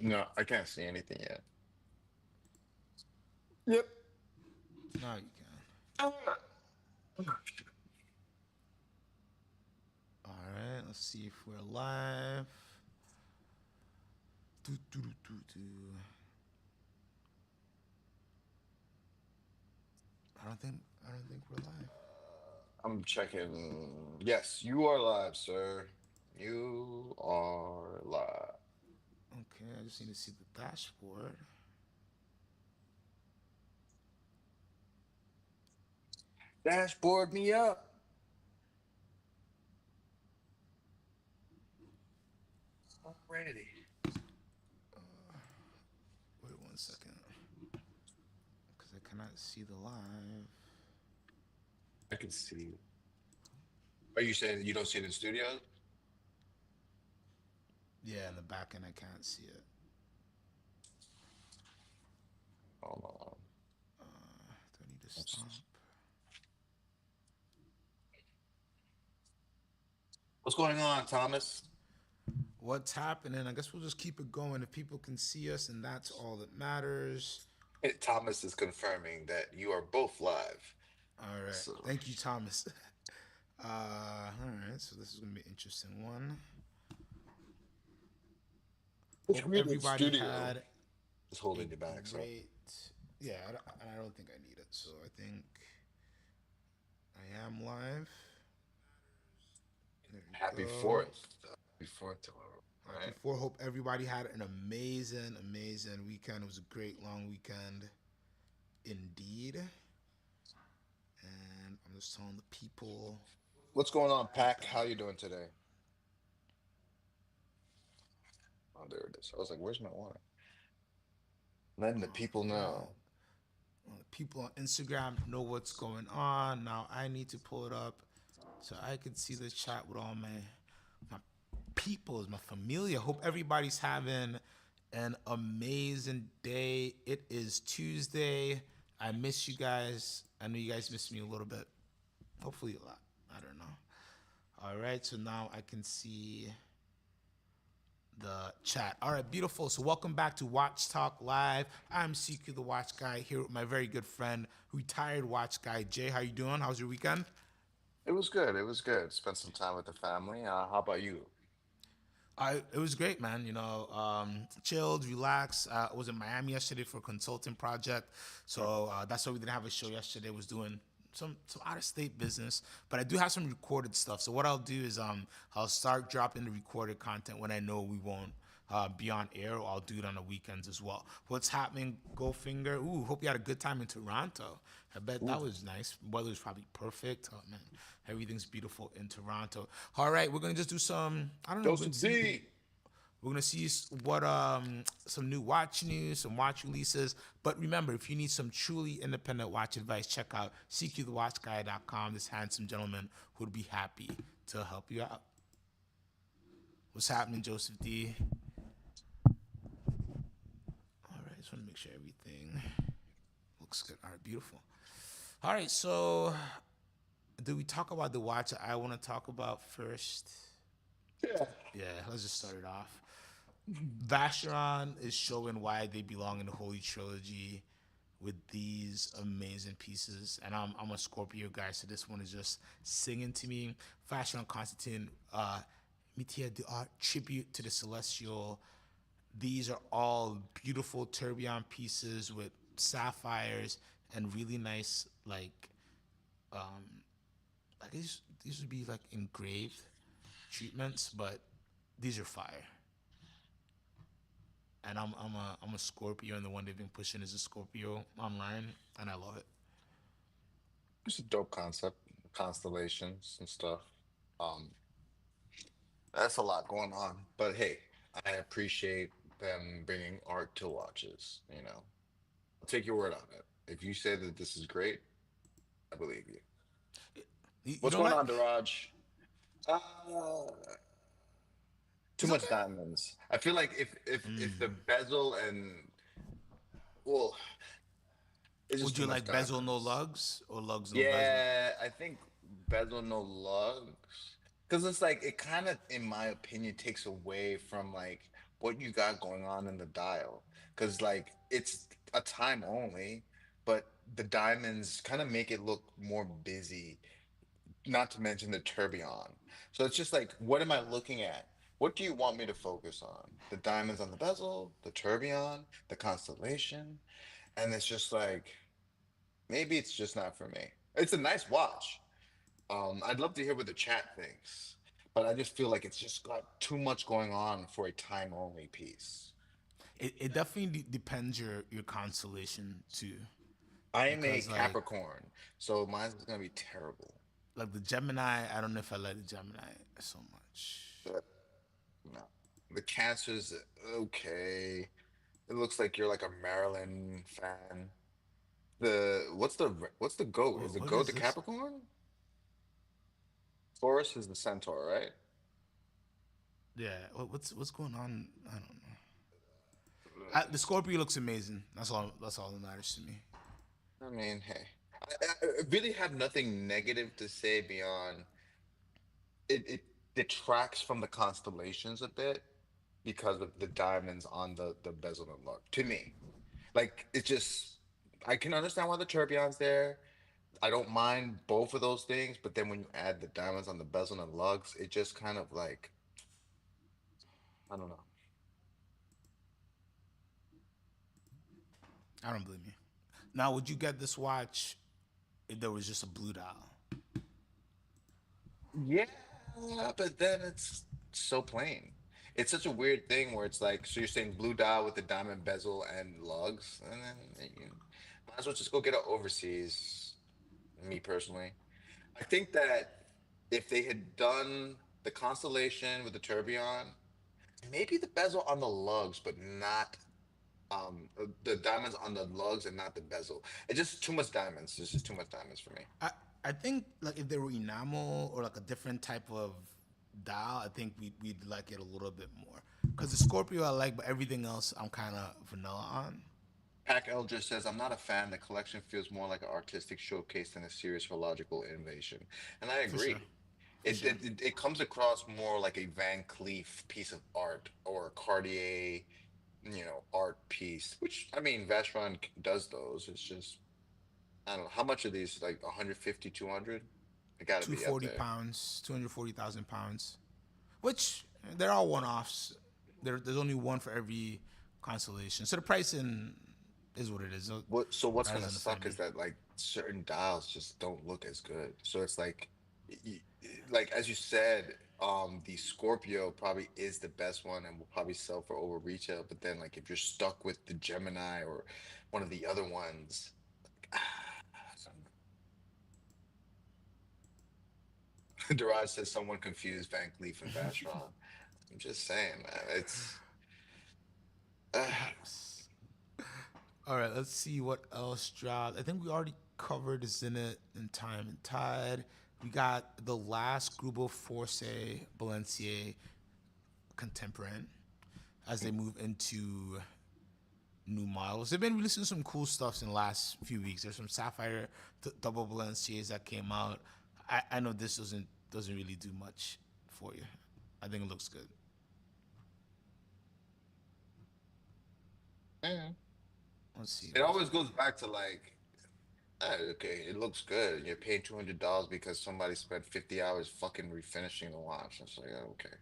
No, I can't see anything yet. Yep. Now you can. Ah. All right, let's see if we're live. Do, do, do, do, do. I don't think we're live. I'm checking. Yes, you are live, sir. You are live. Okay, I just need to see the dashboard. Dashboard me up already. Wait 1 second, because I cannot see the live. I can see. Are you saying you don't see it in studio? Yeah, in the back end I can't see it. Hold on. Do I need to stop? What's what's going on, Thomas? What's happening? I guess we'll just keep it going. If people can see us, and that's all that matters. Thomas is confirming that you are both live. All right. So, Thank you, Thomas. All right. So this is gonna be an interesting one. which Hope reading everybody studio had is a holding you back? So, great. Yeah, I don't think I need it. So I think I am live. There we happy go. fourth. Happy fourth tomorrow. Happy Right. four. Hope everybody had an amazing, amazing weekend. It was a great long weekend indeed. And I'm just telling the people. What's going on, Pack? How you doing today? Oh, there it is. I was like, "Where's my water?" Letting the people Yeah, know. people on Instagram know what's going on. Now I need to pull it up so I can see the chat with all my peoples, my familia. Hope everybody's having an amazing day. It is Tuesday. I miss you guys. I know you guys miss me a little bit. Hopefully a lot. I don't know. All right, so now I can see the chat. All right, beautiful. So welcome back to Watch Talk Live. I'm CQ the Watch Guy here with my very good friend, retired Watch Guy Jay. How you doing? How's your weekend? It was good. It was good. Spent some time with the family. How about you? It was great, man. Chilled, relaxed. I was in Miami yesterday for a consulting project, so that's why we didn't have a show yesterday. Was doing some out of state business, but I do have some recorded stuff. So what I'll do is I'll start dropping the recorded content when I know we won't be on air. Or I'll do it on the weekends as well. What's happening, Goldfinger? Ooh, hope you had a good time in Toronto. I bet that Ooh, was nice. Weather was probably perfect. Oh man, everything's beautiful in Toronto. All right, we're gonna just do some. I don't know. Joseph Z. We're gonna see what some new watch news, some watch releases. But remember, if you need some truly independent watch advice, check out CQTheWatchGuy.com. This handsome gentleman would be happy to help you out. What's happening, Joseph D? All right, just want to make sure everything looks good. All right, beautiful. All right, so do we talk about the watch I want to talk about first? Yeah. Yeah, let's just start it off. Vacheron is showing why they belong in the Holy Trilogy with these amazing pieces. And I'm a Scorpio guy, so this one is just singing to me. Vacheron Constantine, Métier d'Art, tribute to the Celestial. These are all beautiful tourbillon pieces with sapphires and really nice, these would be like engraved treatments, but these are fire. And I'm a Scorpio, and the one they've been pushing is a Scorpio online, and I love it. It's a dope concept. Constellations and stuff. Um, that's a lot going on. But hey, I appreciate them bringing art to watches. I'll take your word on it. If you say that this is great, I believe you. You What's don't going like? on, Daraj? Uh, too It's much okay. diamonds. I feel like if the bezel and well, it's just Would too you much like bezel no diamonds. lugs or lugs no bezel? Yeah, I think bezel no lugs. Because it's like it kind of, in my opinion, takes away from like what you got going on in the dial, because like it's a time only, but the diamonds kind of make it look more busy, not to mention the tourbillon. So it's just like, what am I looking at? What do you want me to focus on? The diamonds on the bezel, the tourbillon, the constellation? And it's just like, maybe it's just not for me. It's a nice watch. I'd love to hear what the chat thinks, but I just feel like it's just got too much going on for a time only piece. It definitely depends your constellation too, I am a because Capricorn, so mine's gonna be terrible. like the Gemini, I don't know if I like the Gemini so much. But no, the Cancer's okay. It looks like you're like a Maryland fan. What's the goat? Is the What goat is the this? Capricorn? Taurus is the Centaur, right? Yeah, what's going on? I don't know. The Scorpio looks amazing. That's all that matters to me. I mean, hey, I really have nothing negative to say beyond it detracts from the constellations a bit because of the diamonds on the bezel and lug. To me, like it just, I can understand why the tourbillon's there. I don't mind both of those things, but then when you add the diamonds on the bezel and lugs, it just kind of like, I don't know. I don't blame you. Now, would you get this watch if there was just a blue dial? Yeah, but then it's so plain. It's such a weird thing where it's like, so you're saying blue dial with the diamond bezel and lugs, and then you might as well just go get it overseas. Me personally, I think that if they had done the constellation with the tourbillon, maybe the bezel on the lugs, but not the diamonds on the lugs and not the bezel. It's just too much diamonds. It's just too much diamonds for me. I think like if they were enamel or like a different type of dial, I think we'd like it a little bit more. Cause the Scorpio I like, but everything else I'm kind of vanilla on. Pack Elder says, I'm not a fan. The collection feels more like an artistic showcase than a serious horological innovation. And I For sure, agree. for It, sure. it, it it comes across more like a Van Cleef piece of art or a Cartier, art piece, which I mean, Vacheron does those. It's just, I don't know. How much are these? Like 150, 200? It got to Two be up forty there. pounds, 240,000 pounds, which they're all one offs. There's only one for every constellation, so the pricing is what it is. It So what's gonna doesn't offend suck is me. that like certain dials just don't look as good. So it's like, like as you said, the Scorpio probably is the best one and will probably sell for over retail. But then like if you're stuck with the Gemini or one of the other ones, Daraj says someone confused Van Cleef and Vacheron. I'm just saying, man, it's Perhaps. All right, let's see what else dropped. I think we already covered Zenit and Time and Tide. We got the last Grupo Force Balenciaga Contemporary as they move into new models. They've been releasing some cool stuff in the last few weeks. There's some Sapphire double Balenciagas that came out. I know this doesn't really do much for you. I think it looks good. eh. Let's see. It always goes back to like, okay, it looks good. You're paying $200 because somebody spent 50 hours fucking refinishing the watch. It's like, okay.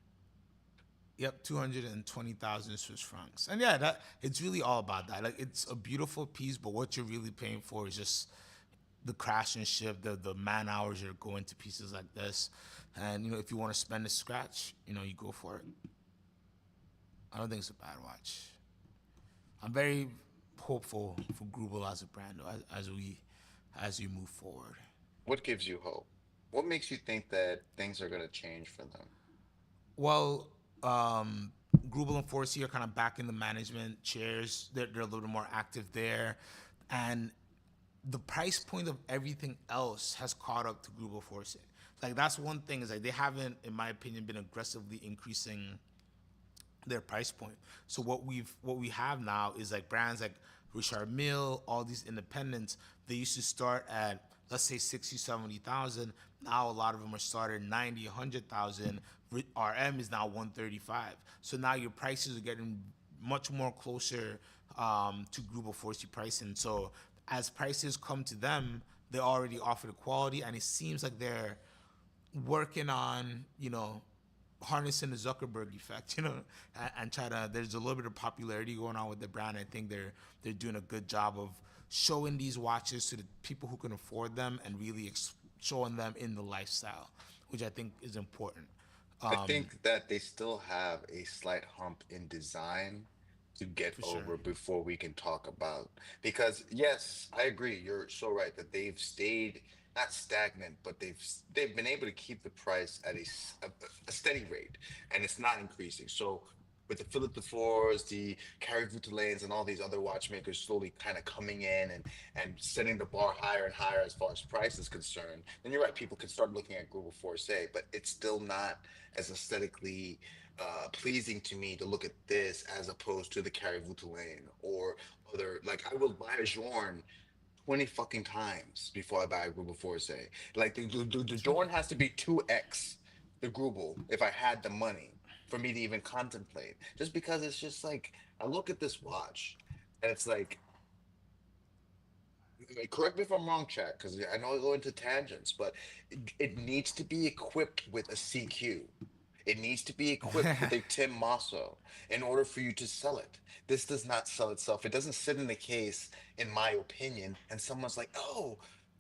Yep, 220,000 Swiss francs. And yeah, that it's really all about that. Like it's a beautiful piece, but what you're really paying for is just the craftsmanship, the man hours you're going to pieces like this. And if you want to spend a scratch, you go for it. I don't think it's a bad watch. I'm very hopeful for Grubel as a brand though, as we move forward. What gives you hope? What makes you think that things are going to change for them? Well, Grubel and Forsey are kind of back in the management chairs. They're a little more active there, and the price point of everything else has caught up to Grubel Forsey. Like that's one thing is like they haven't, in my opinion, been aggressively increasing their price point. So what we have now is like brands like Richard Mille, all these independents. They used to start at let's say 60, 70,000. Now a lot of them are started 90, 100,000. RM is now 135. So now your prices are getting much more closer to Grupo Force pricing. So as prices come to them, they already offer the quality, and it seems like they're working on, harnessing the Zuckerberg effect, and try to. There's a little bit of popularity going on with the brand. I think they're doing a good job of showing these watches to the people who can afford them and really showing them in the lifestyle, which I think is important. I think that they still have a slight hump in design to get For sure. over before we can talk about. Because yes, I agree. You're so right that they've stayed not stagnant, but they've been able to keep the price at a steady rate, and it's not increasing. So with the Philip DeFors, the Carrie Voutelaines, and all these other watchmakers slowly kind of coming in and setting the bar higher and higher as far as price is concerned, then you're right. People can start looking at Google Force, but it's still not as aesthetically pleasing to me to look at this as opposed to the Carrie Voutelaine or other. Like I will buy a Journe 20 fucking times before I buy a Google Force. Like the Journe has to be 2x the Google if I had the money for me to even contemplate. Just because it's just like I look at this watch and it's like, correct me if I'm wrong, chat, because I know I go into tangents, but it needs to be equipped with a CQ. It needs to be equipped with a Tim Masso in order for you to sell it. This does not sell itself. It doesn't sit in the case, in my opinion, and someone's like, oh,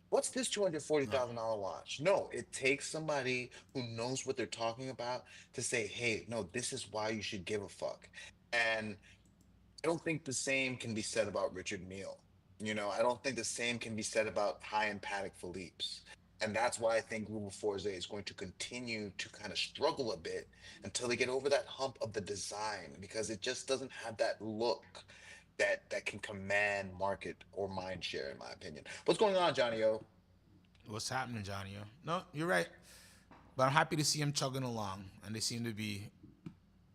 what's this No. $240,000 watch? No, it takes somebody who knows what they're talking about to say, hey, no, this is why you should give a fuck. And I don't think the same can be said about Richard Mille. I don't think the same can be said about high-end Patek Philippe's. And that's why I think Google Forze is going to continue to kind of struggle a bit until they get over that hump of the design because it just doesn't have that look that can command market or mind share, in my opinion. What's going on, Johnny O? What's happening, Johnny? No, you're right. But I'm happy to see them chugging along, and they seem to be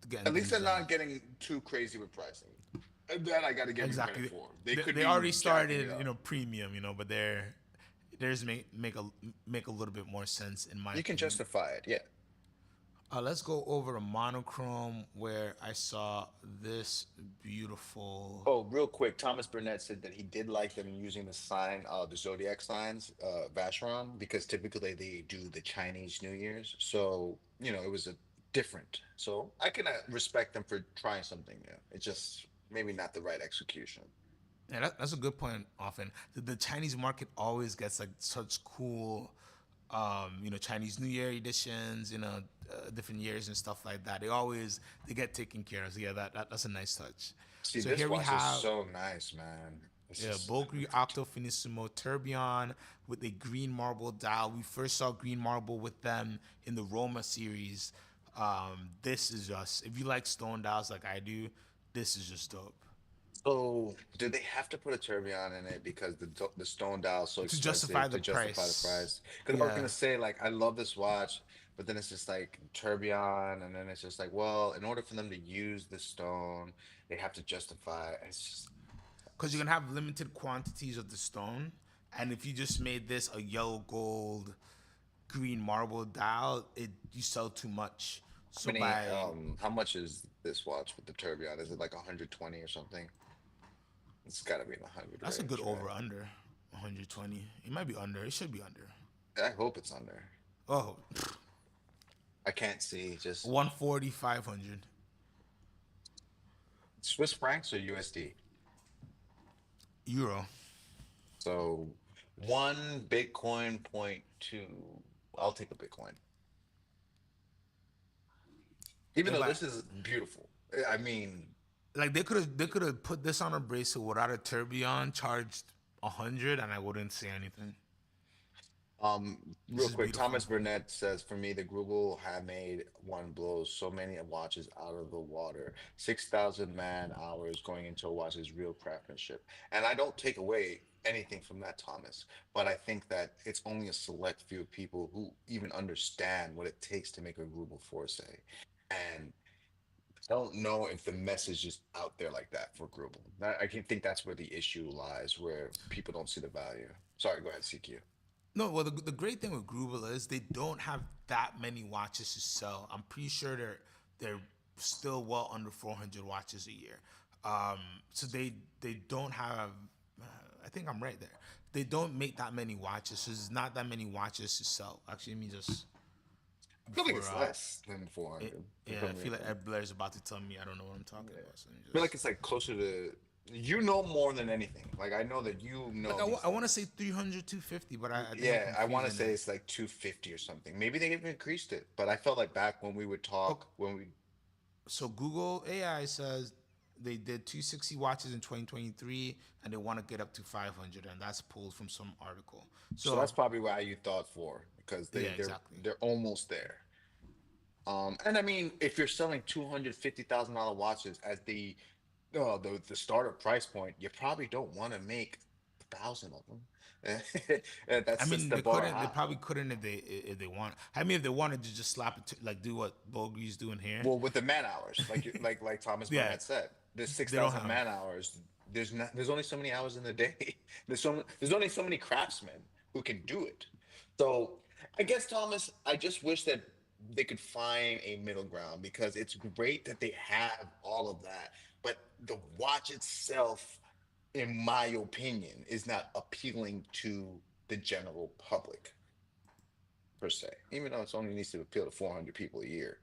getting At least things they're done. not getting too crazy with pricing. And that I got to give them credit Exactly. for. They They, could they be already jacking started, it up. premium, but theirs make a little bit more sense in my You can opinion. justify it, yeah. Let's go over to monochrome where I saw this beautiful. Oh, real quick, Thomas Burnett said that he did like them using the sign, the zodiac signs, Vacheron, because typically they do the Chinese New Year's. So, it was a different. So I can respect them for trying something new. It's just maybe not the right execution. Yeah, that's a good point. Often the Chinese market always gets like such cool, Chinese New Year editions, different years and stuff like that. They get taken care of. So yeah, that's a nice touch. See, So this here we watch is have, so nice, man. It's yeah, just, Bulgari Octo Finissimo Tourbillon with a green marble dial. We first saw green marble with them in the Roma series. This is just, if you like stone dials like I do, this is just dope. so do they have to put a tourbillon in it because the stone dial is so To justify expensive the to justify the price. price? Because I was Yeah. gonna say like I love this watch, but then it's just like tourbillon, and then it's just like, well, in order for them to use the stone, they have to justify it. It's just Because you're gonna have limited quantities of the stone, and if you just made this a yellow gold green marble dial, it you sell too much. how So many by how much is this watch with the tourbillon? Is it like 120 or something? It's got to be in the 100 that's a good range, over right? under 120. It might be under. It should be under. I hope it's under. Oh, I can't see just 140, 500 Swiss francs or USD. euro. So one Bitcoin point two. I'll take a Bitcoin, even If though I this is beautiful. I mean, like, they could have put this on a bracelet without a tourbillon, charged 100, and I wouldn't say anything. This real is quick, beautiful. Thomas Burnett says, for me, the Google have made one blows so many watches out of the water. 6,000 man hours going into a watch is real craftsmanship. And I don't take away anything from that, Thomas, but I think that it's only a select few of people who even understand what it takes to make a Google Force. And I don't know if the message is out there like that for Grubel. I can think that's where the issue lies, where people don't see the value. Sorry, go ahead, CQ. No, well, the great thing with Grubel is they don't have that many watches to sell. I'm pretty sure they're still well under 400 watches a year. Um, so they don't have. I think I'm right there. They don't make that many watches, so there's not that many watches to sell. Actually, let me just I feel like before it's less than 400. If yeah, I I'm feel being like honest. Ed Blair's about to tell me I don't know what I'm talking Yeah. about. So let me I feel like just it's like closer to, you know, more than anything. Like I know that you like know these I want to say things. 300, 250, but I think I'm Yeah, I want to confusing say it. it's like 250 or something. Maybe they even increased it, but I felt like back when we would Oh, talk, when we, so Google AI says they did 260 watches in 2023 and they want to get up to 500, and that's pulled from some article. so that's So probably why you thought four, because yeah, they're exactly. they're almost there. And I mean, if you're selling $250,000 watches as the starter price point, you probably don't want to make 1,000 of them. I That's just mean, the they bar couldn't. They high. probably couldn't if they want. I mean, if they wanted to just slap it, to, like do what Bogey's doing here. Well, with the man hours, like Thomas Yeah, Burnett said, there's six they don't thousand have. man hours. There's only so many hours in the day. There's only so many craftsmen who can do it. So I guess Thomas, I just wish that they could find a middle ground because it's great that they have all of that, but the watch itself, in my opinion, is not appealing to the general public per se. Even though it's only needs to appeal to 400 people a year.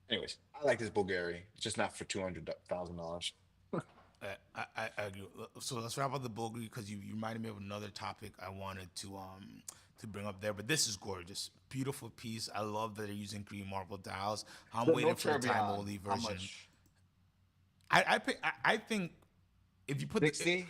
Anyways, I like this Bulgari, just not for $200,000. I agree. So let's wrap up the Bulgari because you reminded me of another topic I wanted to bring up there. But this is gorgeous, beautiful piece. I love that they're using green marble dials. I'm The no waiting for the time tourbillon, only how version. much? I think if you put the 60?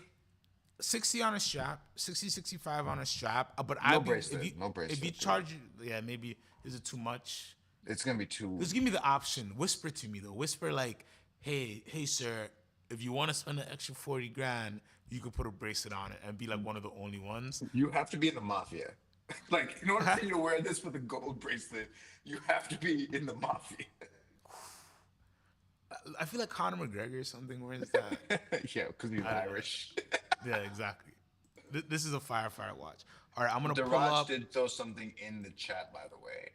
60 on a strap, 60 65 on a strap, but No I'd be bracelet, no if you bracelet, please. charge, yeah, maybe is it too much? It's gonna be too. Just give me the option. Whisper to me though. Whisper like, hey, sir, if you want to spend an extra 40 grand, you could put a bracelet on it and be like one of the only ones. You have to be in the mafia. Like, in order for you to wear this with a gold bracelet, you have to be in the mafia. I feel like Conor McGregor or something. Where is that? Yeah, because he's I don't know. Irish. Yeah, exactly. This is a firefighter watch. All right, I'm gonna pull Daraj up. did throw something in the chat, by the way.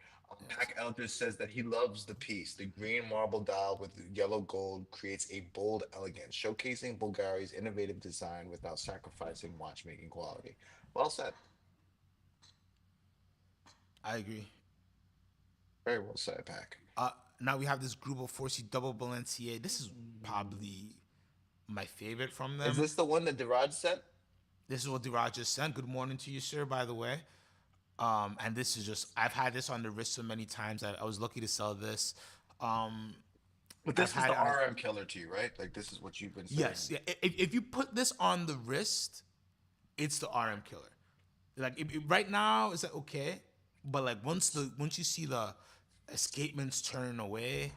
Pack Eldridge says that he loves the piece. The green marble dial with the yellow gold creates a bold elegance, showcasing Bulgari's innovative design without sacrificing watchmaking quality. Well said. I agree. Very well said, Pack. Now we have this group of 4C double Balenciaga. This is probably my favorite from Is them. this the one that Daraj said? This is what Diraj just sent. Good morning to you, sir, by the way. And this is just, I've had this on the wrist so many times. I was lucky to sell this. Um, But I've this was had the it on, RM killer to you, right? Like this is what you've been yes. saying. Yeah, if you put this on the wrist, it's the RM killer. Like right now, it's like okay, but like once you see the escapements turning away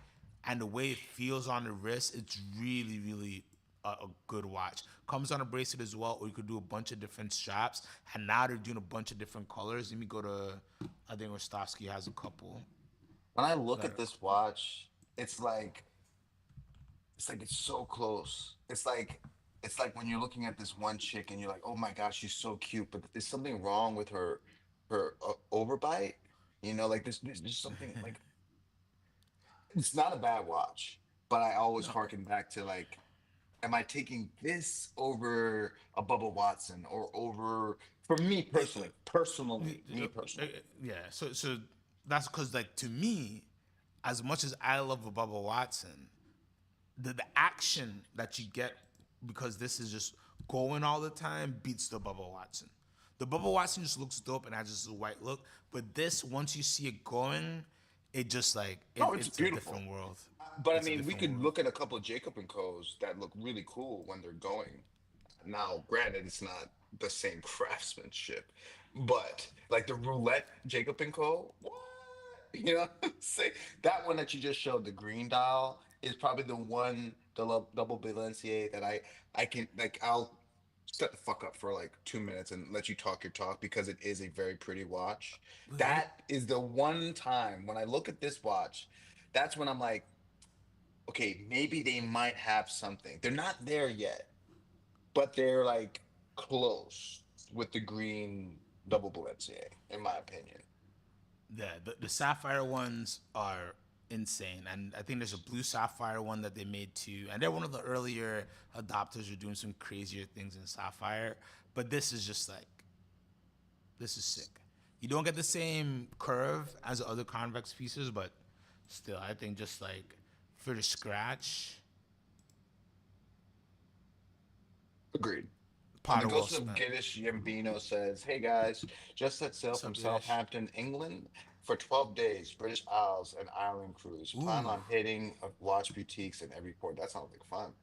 and the way it feels on the wrist, it's really a good watch. Comes on a bracelet as well, or you could do a bunch of different straps. And now they're doing a bunch of different colors. Let me go to, I think Rostovsky has a couple. When I look That at this watch, it's like it's so close. It's like when you're looking at this one chick and you're like, oh my gosh, she's so cute, but there's something wrong with her overbite. You know, like there's something like it's not a bad watch, but I always no, harken back to like, am I taking this over a Bubba Watson or over for me personally, me personally. yeah. So that's because like to me, as much as I love a Bubba Watson, the action that you get because this is just going all the time beats the Bubba Watson. The Bubba Watson just looks dope and has just a white look, but this once you see it going, it just like No, it's it's a beautiful. different world. But I It's a mean, we different could world. look at a couple of Jacob and Co's that look really cool when they're going. Now, granted, it's not the same craftsmanship, but like the roulette Jacob and Co. What? You know, say that one that you just showed, the green dial, is probably the one, the double Balenciaga that I can like. I'll shut the fuck up for like 2 minutes and let you talk your talk because it is a very pretty watch. That is the one time when I look at this watch, that's when I'm like, okay, maybe they might have something. They're not there yet, but they're like close with the green. double Balenciaga, in my opinion. The sapphire ones are insane, and I think there's a blue sapphire one that they made too, and they're one of the earlier adopters who are doing some crazier things in sapphire. But this is just like this is sick. You don't get the same curve as the other convex pieces, but still, I think just like for the scratch, Agreed. And the Potter well Ghost of spent. Giddish Yambino says, "Hey guys, just set sail What's from up, Dish? Southampton, England for 12 days, British Isles and Ireland cruise. Plan Ooh, on hitting watch boutiques in every port." That sounds like fun.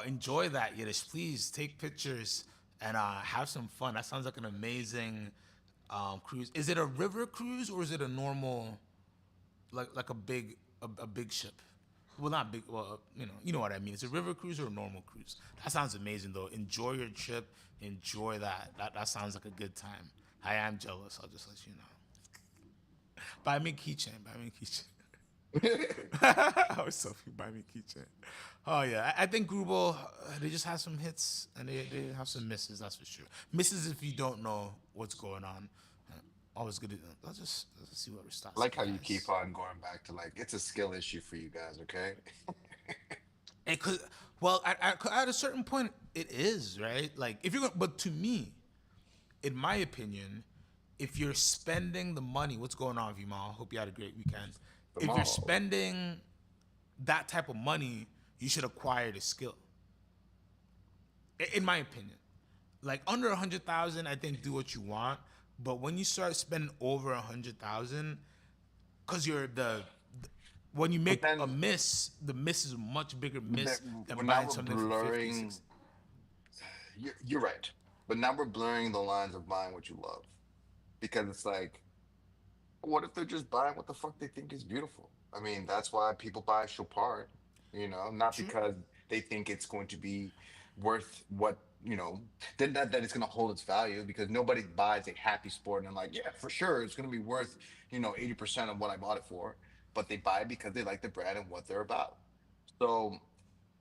enjoy that, Yiddish. Please take pictures and have some fun. That sounds like an amazing cruise. Is it a river cruise or is it a normal, like a big ship? Well, not big. Well, you know what I mean. It's a river cruise or a normal cruise. That sounds amazing though. Enjoy your trip. Enjoy that. That sounds like a good time. I am jealous. I'll just let you know. Buy me a keychain. Buy me a keychain. I was so buy me a keychain. Oh yeah, I think Grubel, they just have some hits and they have some misses. That's for sure. Misses if you don't know what's going on. Always good. Let's see what I Rastas like how you keep has. on going back to like it's a skill issue for you guys, okay? It could, well, at a certain point, it is right. Like if you're, but to me, in my opinion, if you're spending the money, what's going on, Vimal? Hope you had a great weekend. If you're Tomorrow. spending that type of money, you should acquire the skill. In my opinion, like under 100,000, I think do what you want. But when you start spending over 100,000, because you're when you But make a then miss, the miss is a much bigger that, miss than well, now buying we're something for 50, blurring. 60. You're right, but now we're blurring the lines of buying what you love because it's like, what if they're just buying what the fuck they think is beautiful? I mean, that's why people buy Chopard, not True. because they think it's going to be worth what, then that it's going to hold its value because nobody buys a happy sport and like, yeah, for sure, it's going to be worth, 80% of what I bought it for. But they buy it because they like the brand and what they're about. So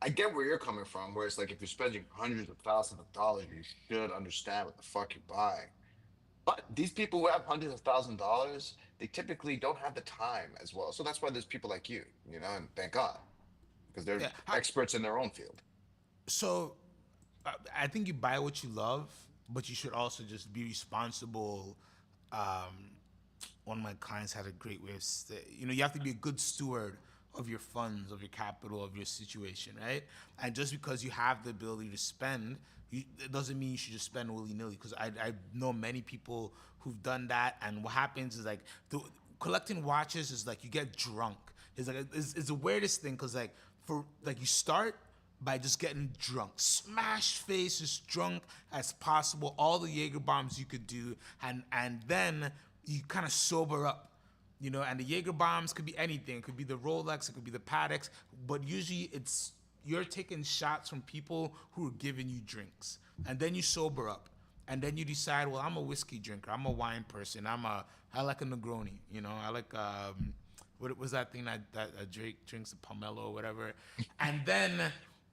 I get where you're coming from, where it's like if you're spending hundreds of thousands of dollars, you should understand what the fuck you're buying. But these people who have hundreds of $1,000s, they typically don't have the time as well. So that's why there's people like you, and thank God, because they're Yeah. experts in their own field. So I think you buy what you love, but you should also just be responsible. One of my clients had a great way of you have to be a good steward of your funds, of your capital, of your situation, right? And just because you have the ability to spend, it doesn't mean you should just spend willy nilly. Because I know many people who've done that, and what happens is like collecting watches is like you get drunk. It's the weirdest thing because like for like you start by just getting drunk. Smash face as drunk as possible, all the Jaeger bombs you could do, and then you kind of sober up. And the Jaeger bombs could be anything. It could be the Rolex, it could be the Patek, but usually it's you're taking shots from people who are giving you drinks. And then you sober up. And then you decide, well, I'm a whiskey drinker, I'm a wine person, I like a Negroni, I like what was that thing that Drake drinks, a pomelo or whatever. And then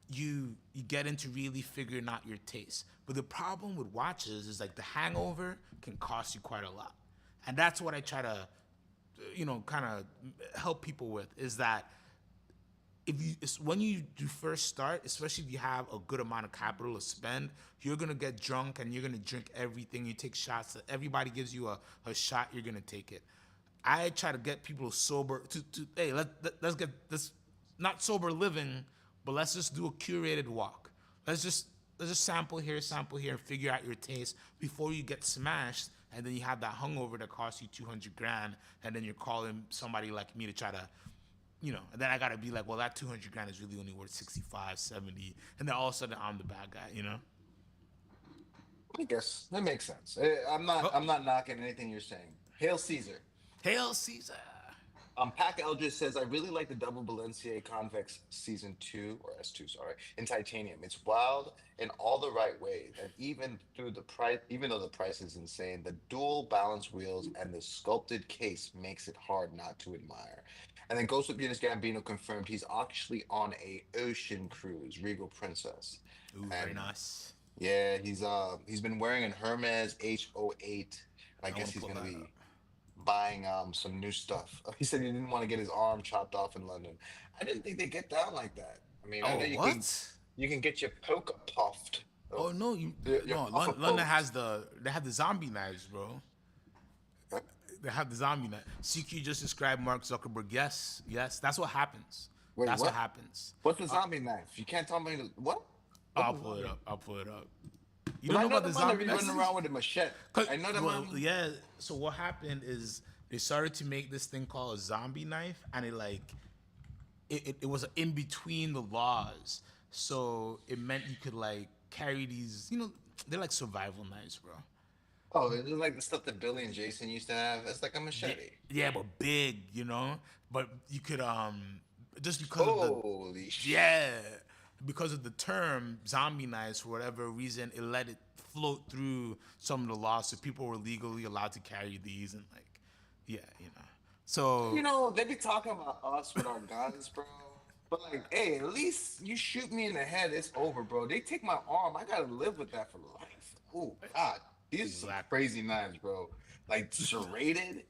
you get into really figuring out your taste. But the problem with watches is like the hangover can cost you quite a lot. And that's what I try to kind of help people with is that if you when you do first start, especially if you have a good amount of capital to spend, you're gonna get drunk and you're gonna drink everything. You take shots. Everybody gives you a shot. You're gonna take it. I try to get people sober to hey let's get this not sober living, but let's just do a curated walk. Let's just sample here, and figure out your taste before you get smashed, and then you have that hungover that costs you 200 grand, and then you're calling somebody like me to try to and then I gotta be like, well, that 200 grand is really only worth 65, 70, and then all of a sudden I'm the bad guy. I guess that makes sense. I'm not. Oh, I'm not knocking anything you're saying. Hail Caesar. Hail Caesar. Pac Eldridge says, I really like the double Balenciaga Convex Season 2, or S2, sorry, in titanium. It's wild in all the right ways. And even though the price is insane, the dual balance wheels and the sculpted case makes it hard not to admire. And then Ghost of Venus Gambino confirmed he's actually on a ocean cruise, Regal Princess. Ooh, very And nice. Yeah, he's been wearing an Hermes H08. I I want guess to he's pull gonna that be up. buying some new stuff. He said he didn't want to get his arm chopped off in London. I didn't think they get down like that. I mean, I know Oh, what? you can get your poker puffed, Oh no, your no. puffer London poked. has they have the zombie knives, bro. They have the zombie knife. CQ just described Mark Zuckerberg. Yes, yes, that's what happens. Wait, That's what what? happens. What's the zombie knife? You can't tell me what? What's I'll the pull it zombie? up. I'll pull it up. You Because don't I know know about the the man that zombie be running knives? around with a machete. 'Cause- I know the well, man. yeah. So what happened is they started to make this thing called a zombie knife, and it was in between the laws. So it meant you could like carry these. They're like survival knives, bro. Oh, it's like the stuff that Billy and Jason used to have. It's like a Yeah, machete. yeah, but big, But you could just because of the Holy sh! yeah, because of the term zombie knives for whatever reason, it let it float through some of the laws, so people were legally allowed to carry these and like, yeah, You So know, they be talking about us with our guns, bro. But like, hey, at least you shoot me in the head, it's over, bro. They take my arm, I gotta live with that for life. Oh God, these are some exactly, crazy knives, bro. Like serrated.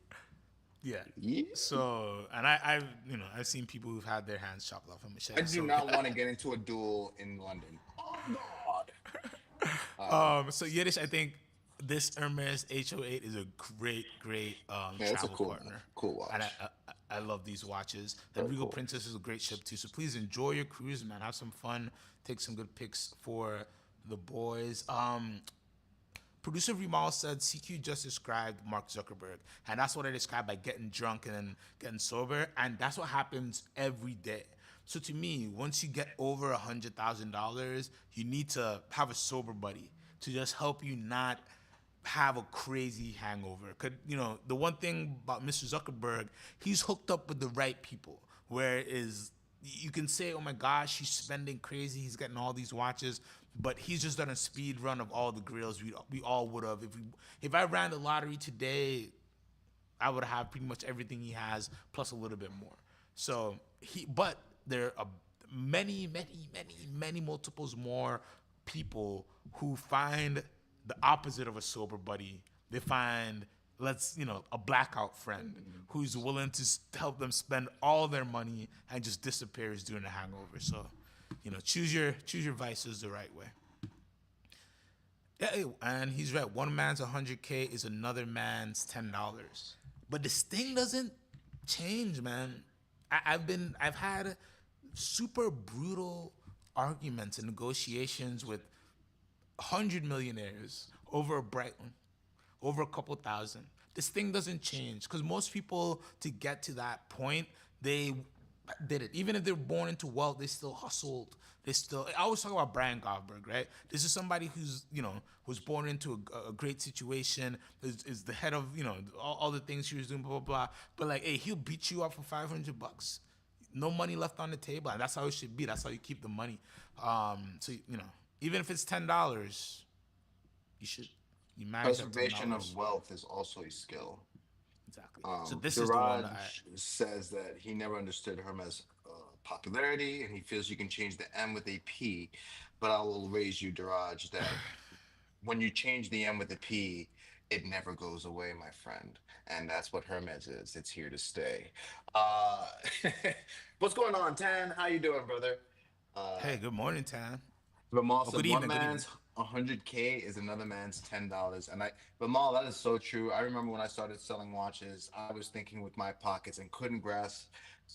yeah. Yeah. So and I've seen people who've had their hands chopped off a I machete. do So not want to get into a duel in London. Oh God. So Yiddish, I think this Hermes H08 is a great Yeah, it's a travel cool, partner, cool and watch. I love these watches. And Very Regal cool. Princess is a great ship too. So please enjoy your cruise, man. Have some fun. Take some good pics for the boys. Producer Rimal said CQ just described Mark Zuckerberg, and that's what I described by getting drunk and then getting sober, and that's what happens every day. So to me, once you get over $100,000, you need to have a sober buddy to just help you not have a crazy hangover. Cause the one thing about Mr. Zuckerberg, he's hooked up with the right people. Whereas you can say, oh my gosh, he's spending crazy, he's getting all these watches, but he's just done a speed run of all the grills we all would have. If I ran the lottery today, I would have pretty much everything he has plus a little bit more. But there are many multiples more people who find the opposite of a sober buddy. They find a blackout friend who's willing to help them spend all their money and just disappears during a hangover. So, choose your vices the right way. Yeah, and he's right. One man's 100K is another man's $10. But this thing doesn't change, man. I've had super brutal arguments and negotiations with 100 millionaires over a Breitling, over a couple thousand. This thing doesn't change because most people, to get to that point, they did it. Even if they're born into wealth, they still hustled. They still. I always talk about Brian Goldberg, right? This is somebody who's was born into a great situation. Is the head of all the things she was doing, blah blah blah. But like, hey, he'll beat you up for $500. No money left on the table, and that's how it should be. That's how you keep the money. So even if it's $10, you should you manage that ten Preservation of dollars wealth is also a skill. exactly. So this is the one that I Duraj says that he never understood Hermes' popularity, and he feels you can change the M with a P. But I will raise you, Duraj, that when you change the M with a P, it never goes away, my friend. And that's what Hermes is. It's here to stay. Uh, what's going on, Tan? How you doing, brother? Uh, hey, good morning, Tan. Ramal Oh, said good one evening. Good evening. man's 100K is another man's $10. And Ramal, that is so true. I remember when I started selling watches, I was thinking with my pockets and couldn't grasp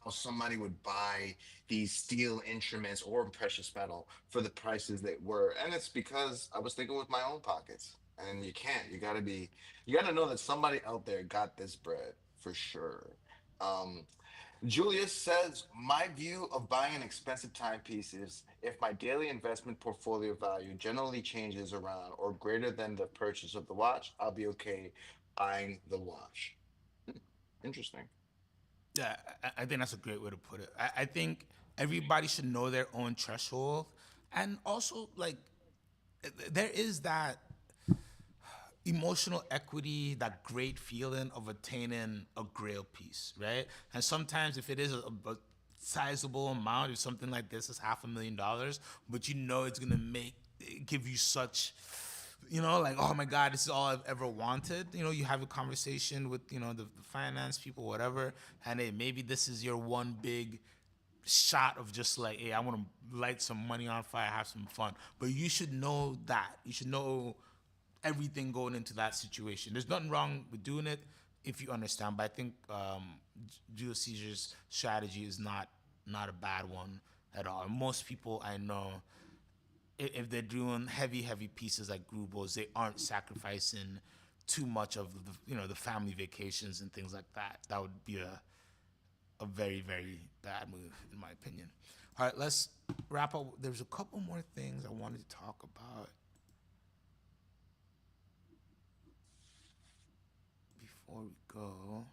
how somebody would buy these steel instruments or precious metal for the prices they were. And it's because I was thinking with my own pockets. And you can't. You gotta know that somebody out there got this bread for sure. Um, Julius says, my view of buying an expensive timepiece is if my daily investment portfolio value generally changes around or greater than the purchase of the watch, I'll be okay buying the watch. Hmm, interesting. Yeah, I think that's a great way to put it. I think everybody should know their own threshold, and also like there is that emotional equity, that great feeling of attaining a grail piece, right? And sometimes if it is a sizable amount, if something like this is $500,000, but it's gonna make give you such, like, oh my God, this is all I've ever wanted. You have a conversation with, the finance people, whatever, and hey, maybe this is your one big shot of just like, hey, I want to light some money on fire, have some fun. But you should know that. You should know everything going into that situation. There's nothing wrong with doing it if you understand. But I think Julius Caesar's strategy is not a bad one at all. Most people I know, if they're doing heavy pieces like Grubos, they aren't sacrificing too much of the family vacations and things like that. That would be a very, very bad move, in my opinion. All right, let's wrap up. There's a couple more things I wanted to talk about before we go.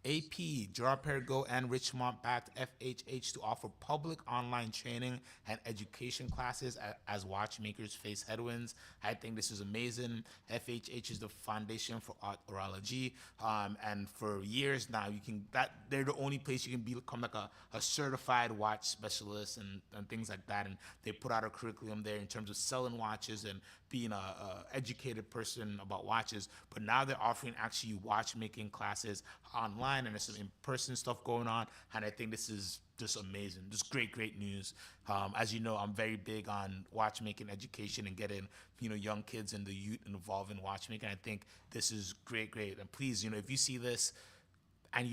AP, Gerard Perregaux and Richmond backed FHH to offer public online training and education classes as watchmakers face headwinds. I think this is amazing. FHH is the foundation for art horology, and for years now, they're the only place you can become like a certified watch specialist and things like that. And they put out a curriculum there in terms of selling watches and being a educated person about watches. But now they're offering actually watchmaking classes online, and there's some in-person stuff going on, and I think this is just amazing. Just great news. As you know, I'm very big on watchmaking education and getting young kids and the youth involved in watchmaking. I think this is great, and please, if you see this and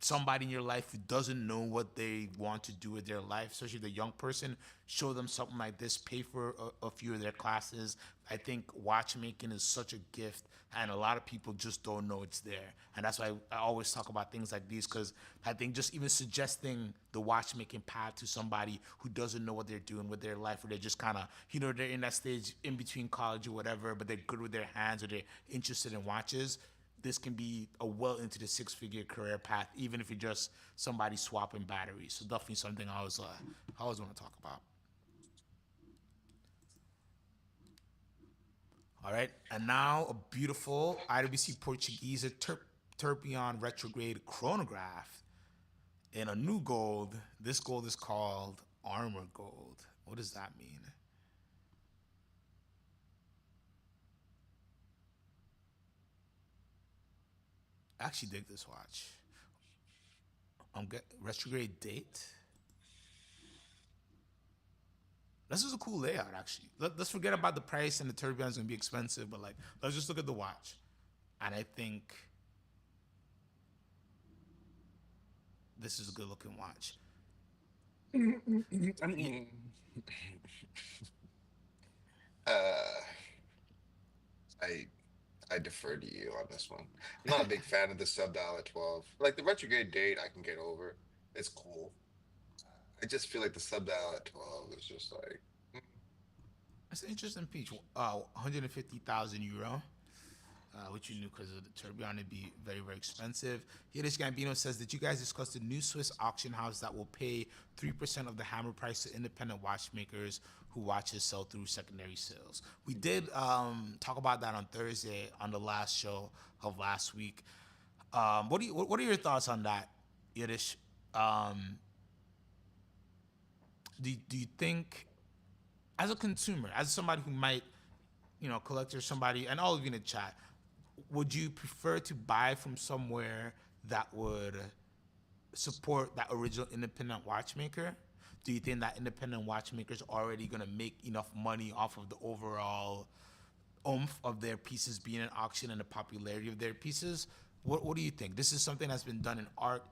somebody in your life who doesn't know what they want to do with their life, especially the young person, show them something like this, pay for a few of their classes. I think watchmaking is such a gift, and a lot of people just don't know it's there. And that's why I always talk about things like these, because I think just even suggesting the watchmaking path to somebody who doesn't know what they're doing with their life, or they're just kind of, they're in that stage in between college or whatever, but they're good with their hands or they're interested in watches, this can be a well into the six-figure career path, even if you're just somebody swapping batteries. So definitely something I always want to talk about. All right, and now a beautiful IWC Portuguese Turpion retrograde chronograph in a new gold. This gold is called Armor Gold. What does that mean? I actually dig this watch. I'm get retrograde date. This is a cool layout, actually. Let's forget about the price, and the Turbion's gonna be expensive, but like, let's just look at the watch. And I think this is a good looking watch. I mean, uh, I I defer to you on this one. I'm not a big fan of the sub dial at 12. Like the retrograde date, I can get over. It's cool. I just feel like the sub dial at 12 is just like, It's an interesting piece. 150,000 euro, which you knew because of the tourbillon, it'd be very, very expensive. Yiddish Gambino says, did you guys discuss the new Swiss auction house that will pay 3% of the hammer price to independent watchmakers who watches sell through secondary sales? We did talk about that on Thursday on the last show of last week. What are your thoughts on that, Yiddish? Um, do you think, as a consumer, as somebody who might, collect, or somebody, and all of you in the chat, would you prefer to buy from somewhere that would support that original independent watchmaker? Do you think that independent watchmaker is already going to make enough money off of the overall oomph of their pieces being an auction and the popularity of their pieces? What do you think? This is something that's been done in art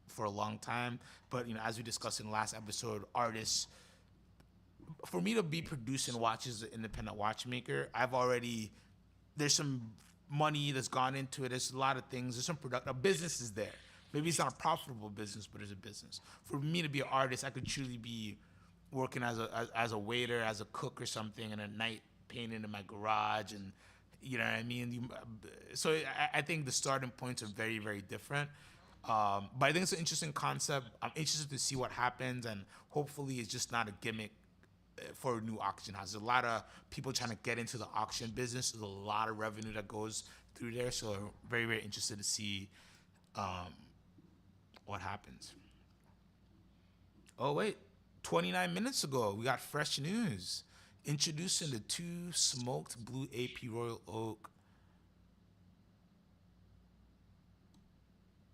for a long time, but as we discussed in the last episode, artists, for me to be producing watches as an independent watchmaker, there's some money that's gone into it. There's a lot of things. There's some product. A business is there. Maybe it's not a profitable business, but it's a business. For me to be an artist, I could truly be working as a waiter, as a cook or something, and at night painting in my garage, and you know what I mean. So I think the starting points are very, very different. But I think it's an interesting concept. I'm interested to see what happens, and hopefully it's just not a gimmick for a new auction house. There's a lot of people trying to get into the auction business. There's a lot of revenue that goes through there. So very, very interested to see what happens. Oh wait, 29 minutes ago, we got fresh news. Introducing the two smoked blue AP Royal Oak.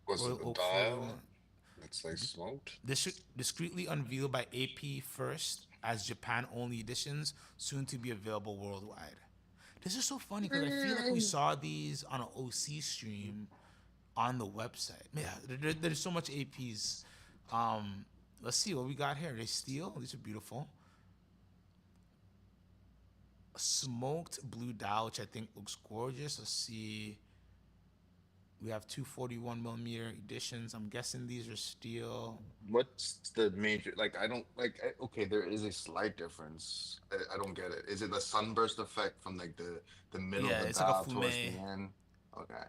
Was Royal it the Oak 41. dial? It's like smoked. Discreetly unveiled by AP first as Japan only editions, soon to be available worldwide. This is so funny because I feel like we saw these on an OC stream on the website. Yeah, there's so much APs. Let's see what we got here. They steel. These are beautiful. A smoked blue dial, which I think looks gorgeous. Let's see. We have two 41 millimeter editions. I'm guessing these are steel. What's the major, like, I don't like okay, there is a slight difference. I don't get it. Is it the sunburst effect from like the middle of Yeah, the it's like a dial towards the fume, end? Okay.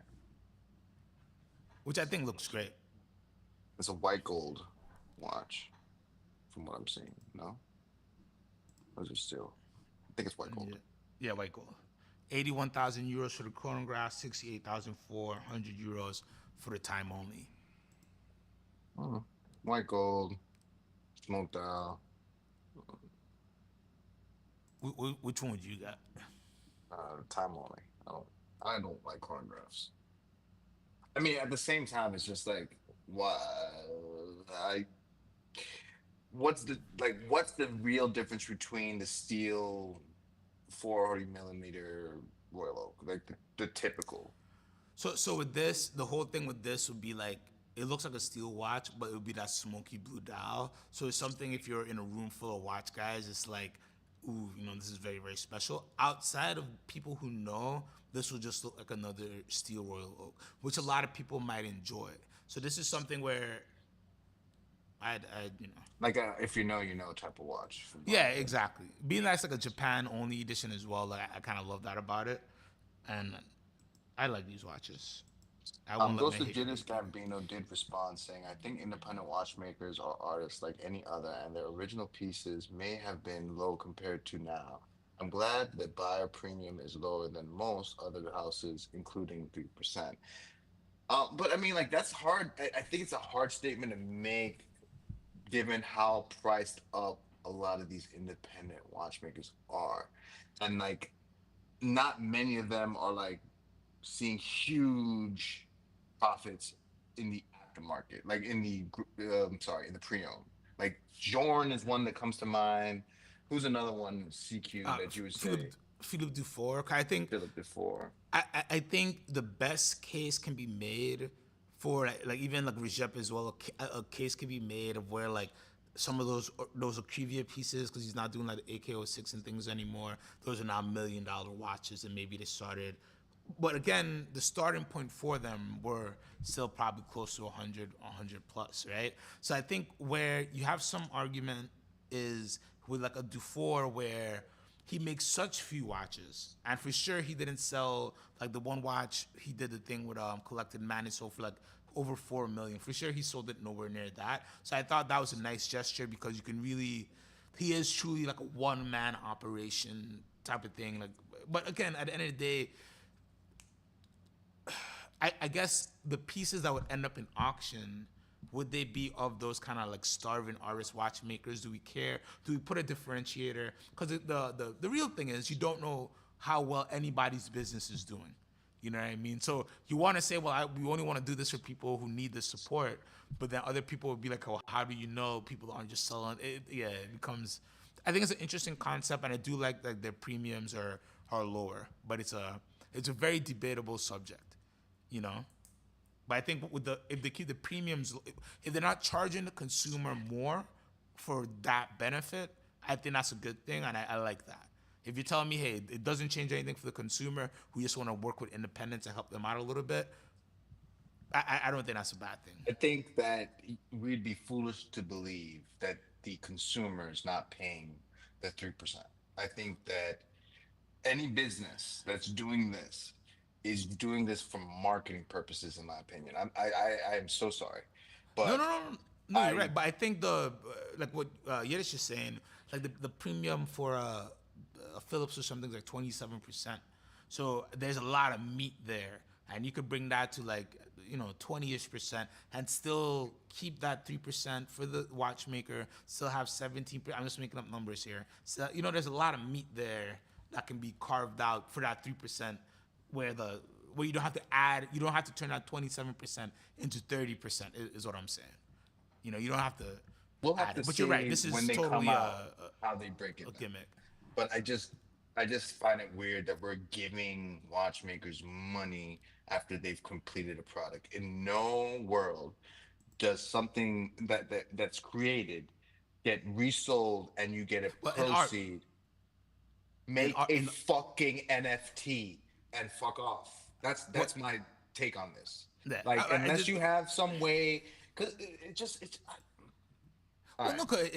which I think looks great. It's a white gold watch from what I'm seeing. No? Or is it still? I think it's white Yeah, gold. yeah, white gold. 81,000 euros for the chronograph, 68,400 euros for the time only. Oh, white gold, smoked dial, Which one would you got? time only. I don't like chronographs. I mean, at the same time, it's just like, what? I what's the real difference between the steel 400 millimeter Royal Oak, like the typical? So with this, the whole thing with this would be like it looks like a steel watch, but it would be that smoky blue dial. So it's something if you're in a room full of watch guys, it's like, ooh, this is very, very special. Outside of people who know, this will just look like another steel Royal Oak, which a lot of people might enjoy. So this is something where I. Like if you know, you know type of watch from Yeah, buying it. exactly. Being that's like a Japan only edition as well, like I kind of love that about it, and I like these watches. I won't let my Ghost of hate Gidas creep in. Gambino did respond saying, I think independent watchmakers are artists like any other, and their original pieces may have been low compared to now. I'm glad that buyer premium is lower than most other houses, including 3%. But I mean, like, that's hard. I think it's a hard statement to make given how priced up a lot of these independent watchmakers are. And like, not many of them are like seeing huge profits in the aftermarket, like in the sorry, in the pre-owned. Like Jorn is one that comes to mind. Who's another one, CQ, that you would Philip say Philip Dufour. I think Philip before? I think the best case can be made for like even like Recep as well. A case can be made of where like some of those Akrivia pieces because he's not doing like the AK06 and things anymore. Those are now $1 million watches, and maybe they started. But again, the starting point for them were still probably close to 100 plus, right? So I think where you have some argument is with like a Dufour where he makes such few watches, and for sure he didn't sell like the one watch he did the thing with collected Maniso for like over 4 million. For sure he sold it nowhere near that. So I thought that was a nice gesture because you can really, he is truly like a one man operation type of thing. Like, but again, at the end of the day, I guess the pieces that would end up in auction, would they be of those kind of like starving artist watchmakers? Do we care? Do we put a differentiator? Because the real thing is you don't know how well anybody's business is doing. You know what I mean? So you want to say, well, we only want to do this for people who need the support, but then other people would be like, oh, how do you know people aren't just selling? Yeah, it becomes. I think it's an interesting concept, and I do like that their premiums are lower, but it's a very debatable subject, you know. But I think with the if they keep the premiums, if they're not charging the consumer more for that benefit, I think that's a good thing, and I like that. If you're telling me, hey, it doesn't change anything for the consumer, we just want to work with independents and help them out a little bit, I don't think that's a bad thing. I think that we'd be foolish to believe that the consumer is not paying the 3%. I think that any business that's doing this is doing this for marketing purposes, in my opinion. I am so sorry, No, but no, no, no. You're I right. But I think the like what Yiddish is saying, like the premium for a Phillips or something is like 27%. So there's a lot of meat there, and you could bring that to like 20-ish% and still keep that 3% for the watchmaker, still have 17%. I'm just making up numbers here. So, there's a lot of meat there that can be carved out for that 3% where you don't have to you don't have to turn that 27% into 30% is what I'm saying. You don't have to We'll have add to it. But you're right. see This when is they come totally out how they break a it down. gimmick. But I just find it weird that we're giving watchmakers money after they've completed a product. In no world does something that's created get resold and you get a Well, proceed. in Make art, a in fucking NFT and fuck off. what That's my take on this. that Like I unless just you have some way, because it just it's all Well, right. no, 'cause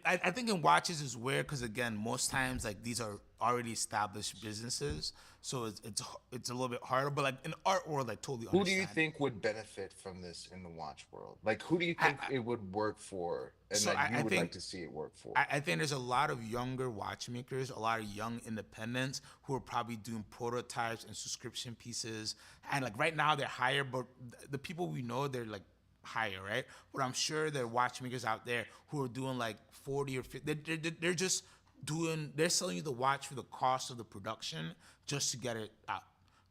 I think in watches is weird because again, most times like these are already established businesses, so it's a little bit harder. But like in art world, I totally Who do you understand. think would benefit from this in the watch world? Like, who do you I, think I it would work for, and so that you I would like think to see it work for? I think there's a lot of younger watchmakers, a lot of young independents who are probably doing prototypes and subscription pieces. And like right now they're higher, but the people we know they're like higher, right? But I'm sure there are watchmakers out there who are doing like 40 or 50. They're just they're selling you the watch for the cost of the production just to get it out,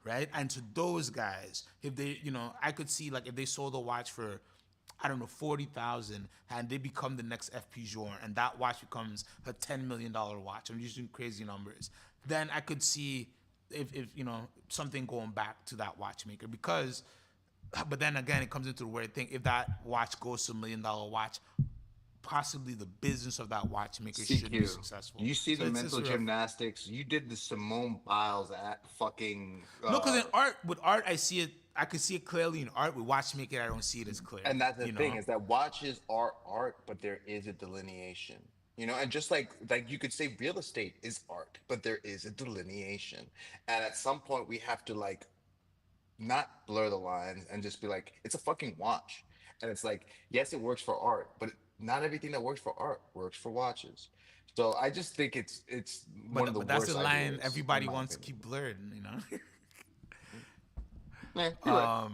right? And to those guys, if they, I could see like if they sold a watch for I don't know, 40,000, and they become the next FP Journe, and that watch becomes a $10 million watch. I'm using crazy numbers. Then I could see if something going back to that watchmaker because, but then again, it comes into the weird thing. If that watch goes to $1 million watch, possibly the business of that watchmaker should be CQ. successful. You see So the it's just mental real. gymnastics. You did the Simone Biles at fucking No, because in art, with art, I see it. I could see it clearly in art. With watchmaking, I don't see it as clear. and that's the thing is that watches are art, but there is a delineation. And just like you could say real estate is art, but there is a delineation. And at some point we have to like not blur the lines and just be like, it's a fucking watch. And it's like, yes, it works for art, but not everything that works for art works for watches. So I just think it's one of the But that's the worst line ideas, in everybody my wants to opinion. keep blurred. Yeah, you're right.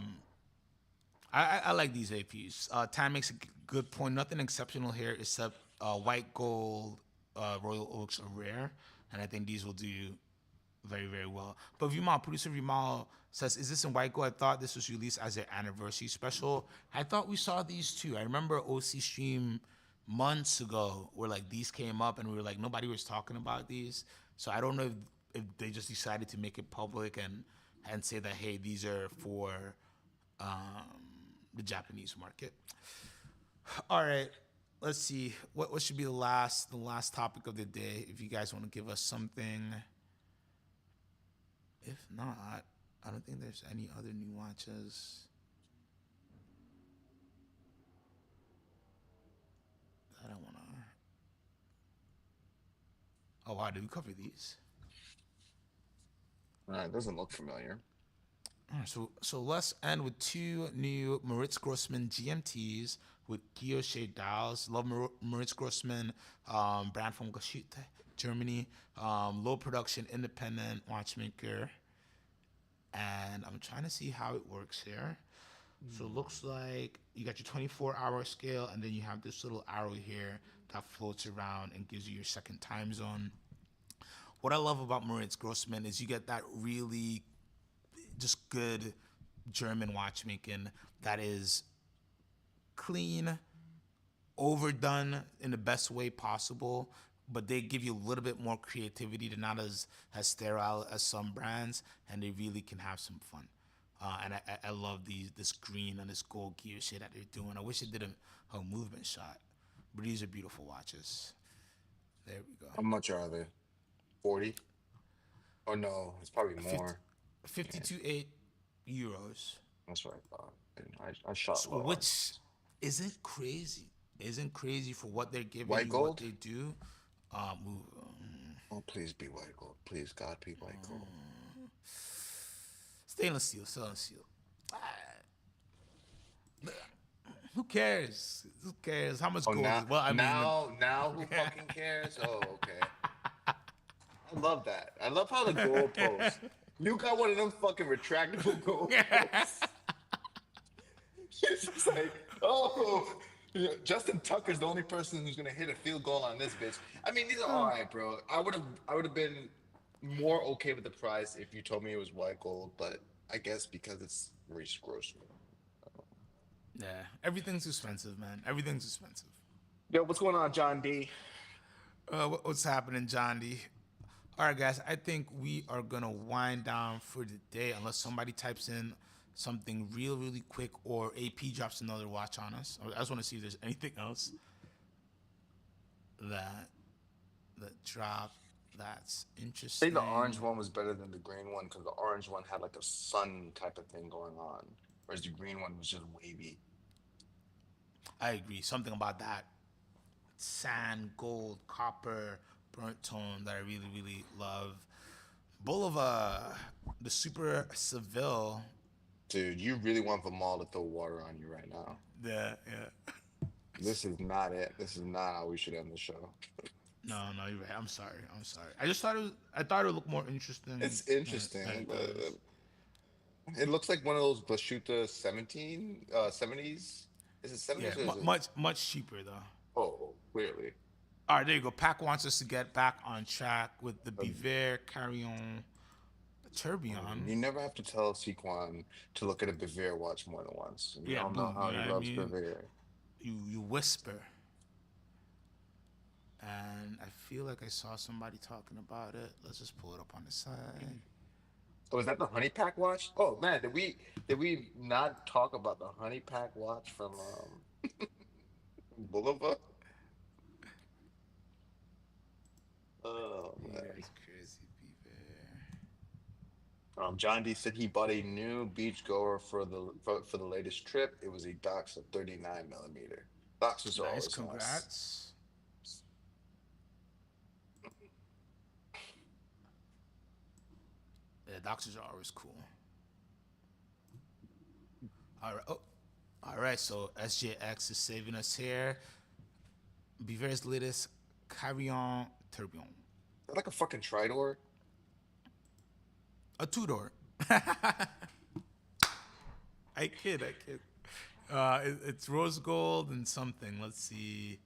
I like these APs. Time makes a good point. Nothing exceptional here except white gold, Royal Oaks are rare, and I think these will do very, very well. But Vimal, producer Vimal says, "Is this in white gold? I thought this was released as their anniversary special. I thought we saw these too. I remember OC stream months ago where like these came up and we were like nobody was talking about these. So I don't know if they just decided to make it public and say that hey these are for the Japanese market. All right, let's see what should be the last topic of the day. If you guys want to give us something, if not, I don't think there's any other new watches that I want to. Oh wow, did we cover these? It doesn't look familiar. All right, so let's end with two new Moritz Grossman GMTs with guilloche dials. Love Moritz Grossman, brand from Goshute, Germany. Low production, independent watchmaker. And I'm trying to see how it works here. So it looks like you got your 24-hour scale, and then you have this little arrow here that floats around and gives you your second time zone. What I love about Moritz Grossman is you get that really just good German watchmaking that is clean, overdone in the best way possible, but they give you a little bit more creativity. They're not as sterile as some brands, and they really can have some fun. And I love this green and this gold gear shit that they're doing. I wish they did a movement shot, but these are beautiful watches. There we go. How much are they? 40? Oh no, it's probably more. 52.8 euros. That's what I thought. And I shot So, low. which isn't crazy. Isn't crazy for what they're giving White you, gold? what they do. Oh, please be white gold. Please, God, be white gold. Stainless steel, stainless steel. Who cares? Who cares? How much Oh, gold? now, Well, I mean, now who fucking cares? Oh, okay. I love that. I love how the goalposts. You got one of them fucking retractable goalposts. It's just like, oh, Justin Tucker's the only person who's gonna hit a field goal on this bitch. I mean, these are all right, bro. I would have been more okay with the price if you told me it was white gold, but I guess because it's Reese Grossman. Yeah, everything's expensive, man. Everything's expensive. Yo, what's going on, John D? What's happening, John D? All right, guys. I think we are gonna wind down for the day, unless somebody types in something real, really quick, or AP drops another watch on us. I just want to see if there's anything else that dropped that's I think the orange interesting. one was better than the green one because the orange one had like a sun type of thing going on, whereas the green one was just wavy. I agree. Something about that sand, gold, copper, burnt tone that I really, really love. Bulova, the Super Seville. Dude, you really want Vimal to throw water on you right now. Yeah. This is not it. This is not how we should end the show. No, no, you're right. I'm sorry. I'm sorry. I just thought I thought it would look more interesting It's than interesting. it does. It looks like one of those Bashuta 70s. Is it Yeah, 70s or is it? much cheaper though. Oh, clearly. All right, there you go. Pac wants us to get back on track with the Um, Biver Carrion Tourbillon. You never have to tell Sequan to look at a Bevier watch more than once. We Yeah, all know boom. how You know he what I loves mean? Bevier. You whisper, and I feel like I saw somebody talking about it. Let's just pull it up on the side. Oh, is that the honey pack watch? Oh man, did we not talk about the honey pack watch from Bulova? Oh Biver man. is crazy. Biver. John D said he bought a new beach goer for the latest trip. It was a Doxa 39 millimeter. Doxas are Nice. always nice. Congrats. Yeah, doctors are always cool. All right. Oh, all right. So SJX is saving us here. Biver's latest Carrion Tourbillon. Like a fucking Tridor. A two door. I kid. I kid. It's rose gold and something. Let's see.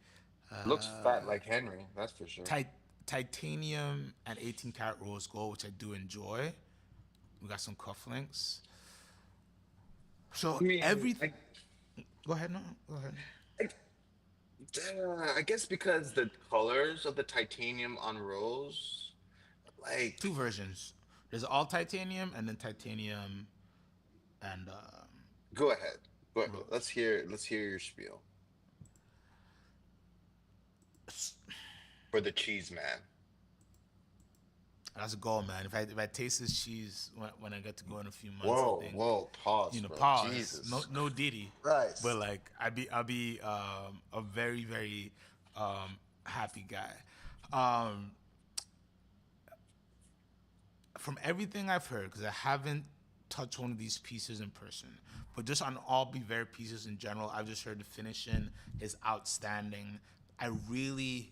Looks fat like Henry, that's for sure. Tit- Titanium and 18 karat rose gold, which I do enjoy. We got some cufflinks. I So mean, every. Go ahead. No. Go ahead. I, I guess because the colors of the titanium on Rose, Two like, versions. There's all titanium and then titanium and go ahead. Go ahead. rose. Let's hear your spiel for the cheese man. That's a goal, man. If I taste this cheese when I get to go in a few months, I Whoa, think whoa, pause, bro. pause. No Jesus no Diddy, but Christ. like I'll be a very very happy guy. Um, from everything I've heard, because I haven't touched one of these pieces in person, but just on all Be Very pieces in general, I've just heard the finishing is outstanding. I really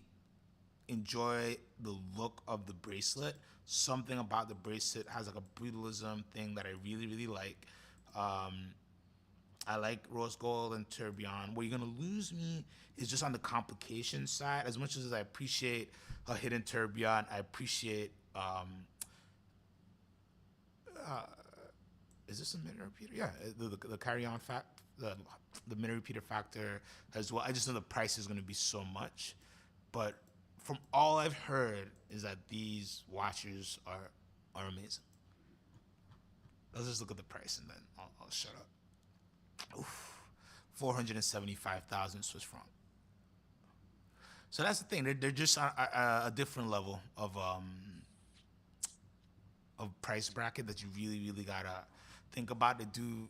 enjoy the look of the bracelet. Something about the bracelet has like a brutalism thing that I really, really like. Um, I like rose gold and tourbillon. Where you're gonna lose me is just on the complication side. As much as I appreciate a hidden tourbillon, I appreciate is this a minute repeater? Yeah, the carry on fact, the minute repeater factor as well. I just know the price is going to be so much, but from all I've heard is that these watches are amazing. Let's just look at the price and then I'll shut up. Oof, 475,000 Swiss franc. So that's the thing. They're just a different level of price bracket that you really really gotta think about to do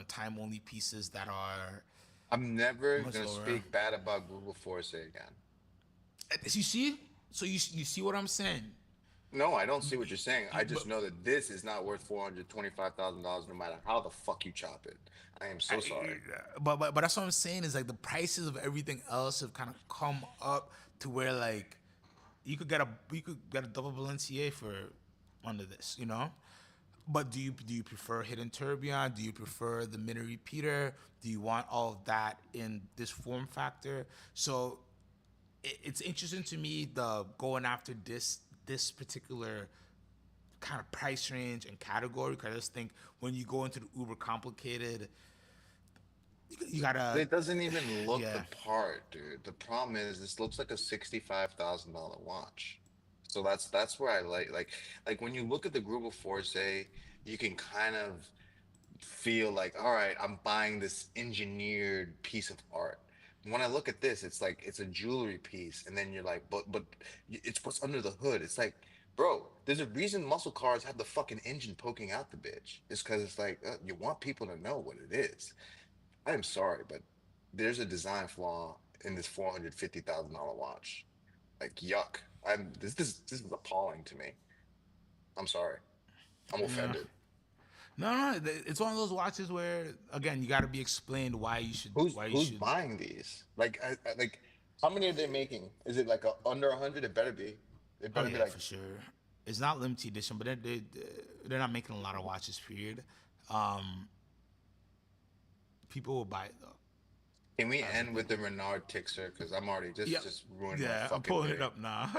time only pieces that are I'm never much gonna lower. speak bad about Google Force again. You see, so you see what I'm saying? No, I don't see what you're saying. I But just know that this is not worth $425,000 no matter how the fuck you chop it. I am so sorry. but that's what I'm saying is like the prices of everything else have kind of come up to where like you could get a double Balenciaga for under this. But do you prefer hidden tourbillon? Do you prefer the mini repeater? Do you want all of that in this form factor? So it's interesting to me the going after this particular kind of price range and category because I just think when you go into the uber complicated, you gotta It doesn't even look the yeah. part, dude. The problem is this looks like a $65,000 watch. So that's where I like when you look at the Grupo Force, you can kind of feel like, all right, I'm buying this engineered piece of art. When I look at this, it's like it's a jewelry piece, and then you're like, but it's what's under the hood. It's like, bro, there's a reason muscle cars have the fucking engine poking out the bitch. It's because it's like you want people to know what it is. I am sorry, but there's a design flaw in this $450,000 watch. Like, yuck. This is appalling to me. I'm sorry. I'm Yeah. offended. No, it's one of those watches where again you got to be explained why you should Who's why you who's should. buying these? Like, like, how many are they making? Is it like under 100? It better be. It Oh better be yeah, like, for sure. It's not limited edition, but they're not making a lot of watches. Period. Um, People will buy it though. can we That's the end with thing. the Renard Tixer? Because I'm already Yep. just ruined my Yeah, I'm fucking pulling it day. up now.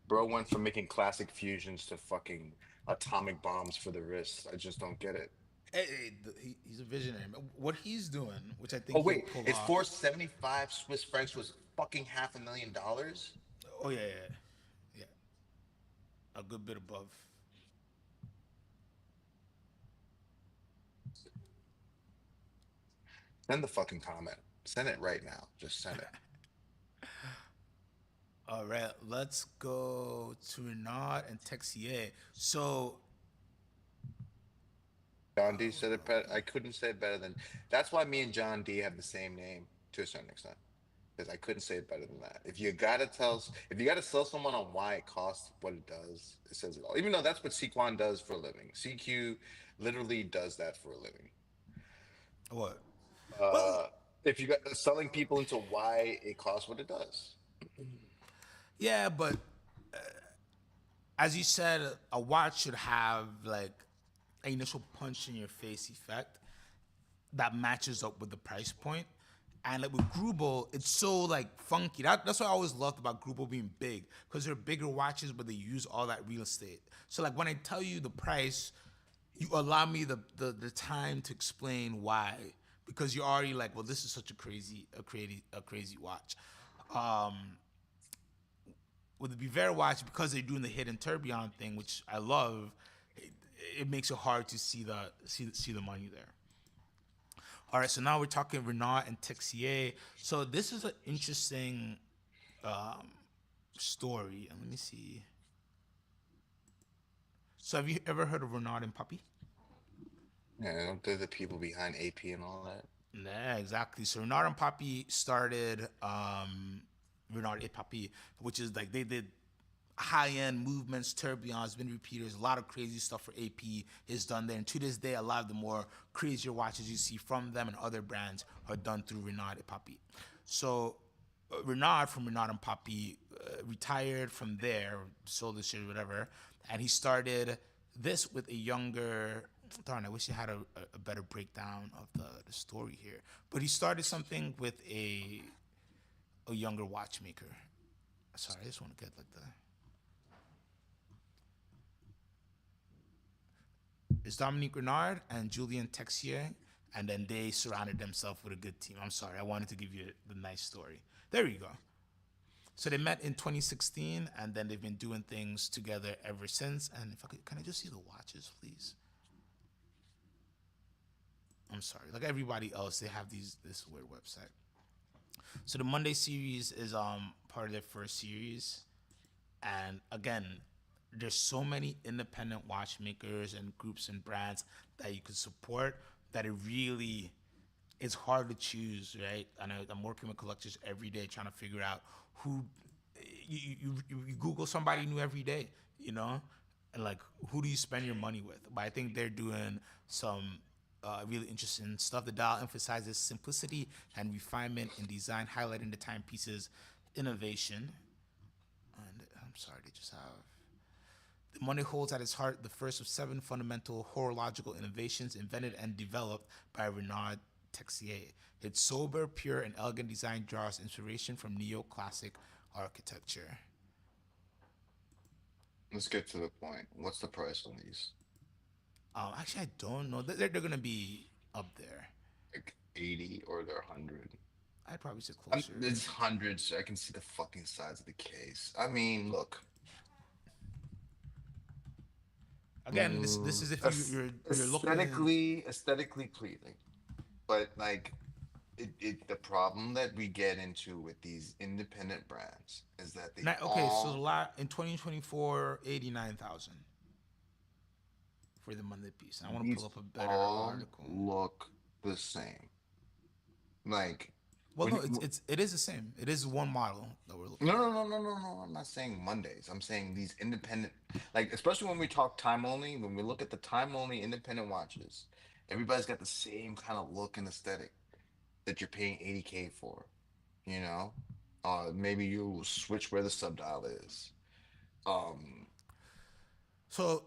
Bro went from making classic fusions to fucking atomic bombs for the wrist. I just don't get it. He's a visionary. What he's doing, which I Oh think he'll wait, pull it's off. 475 Swiss francs was fucking $500,000. Oh yeah, yeah, a good bit above. Send the fucking comment. Send it right now. Just send it. All right, let's go to Renard and Texier. So, John D said it better. I couldn't say it better than. That's why me and John D have the same name to a certain extent. Because I couldn't say it better than that. If you gotta sell someone on why it costs what it does, it says it all. Even though that's what Sequan does for a living. CQ literally does that for a living. what? Well, Uh, if you got selling people into why it costs what it does. yeah, but as you said, a watch should have like an initial punch in your face effect that matches up with the price point. And like with Grubel, it's so like funky. That's what I always loved about Grubel being big, because they're bigger watches, but they use all that real estate. So like when I tell you the price, you allow me the time to explain why, because you're already like, well, this is such a crazy watch. With the Bivera watch, because they're doing the hidden tourbillon thing, which I love, it makes it hard to see the money there. All right, so now we're talking Renard and Texier. So this is an interesting story. And let me see. So have you ever heard of Renard and Puppy? Yeah, don't they the people behind AP and all that? Yeah, exactly. So Renard and Papi started Renard et Papi, which is like they did high end movements, tourbillons, mini repeaters, a lot of crazy stuff for AP is done there. And to this day, a lot of the more crazier watches you see from them and other brands are done through Renard et Papi. So Renard from Renard and Papi retired from there, sold this shit, whatever, and he started this with a younger. Darn, I wish I had a better breakdown of the story here. But he started something with a younger watchmaker. Sorry, I just want to get like the. It's Dominique Renard and Julien Texier, and then they surrounded themselves with a good team. I'm sorry, I wanted to give you the nice story. There you go. So they met in 2016, and then they've been doing things together ever since. And if I could, can I just see the watches, please? I'm sorry. Like everybody else, they have this weird website. So the Monday series is part of their first series, and again, there's so many independent watchmakers and groups and brands that you could support that it really it's hard to choose, right? And I'm working with collectors every day trying to figure out who you Google somebody new every day, you know, and like who do you spend your money with? But I think they're doing some really interesting stuff. The dial emphasizes simplicity and refinement in design, highlighting the timepieces innovation. And I'm sorry, they just have The money holds at its heart the first of seven fundamental horological innovations invented and developed by Renard Texier. Its sober, pure, and elegant design draws inspiration from neoclassic architecture. Let's get to the point. What's the price on these? Actually, I don't know. They're gonna be up there. Like 80 or they're 100? I'd probably say closer. It's hundreds. I can see the fucking size of the case. I mean, look. Again, this is if you're looking. Aesthetically pleasing, but like the problem that we get into with these independent brands is that they Okay, so all in 2024, 89,000 for the Monday piece. I want to pull these up a better all article. look the same. Like Well, when no, it is the same. It is one model that we're looking no, at. no, no, no, no, no. I'm not saying Mondays. I'm saying these independent, like, especially when we talk time only, when we look at the time only independent watches, everybody's got the same kind of look and aesthetic that you're paying 80K for, you know? Maybe you switch where the subdial is. Um, So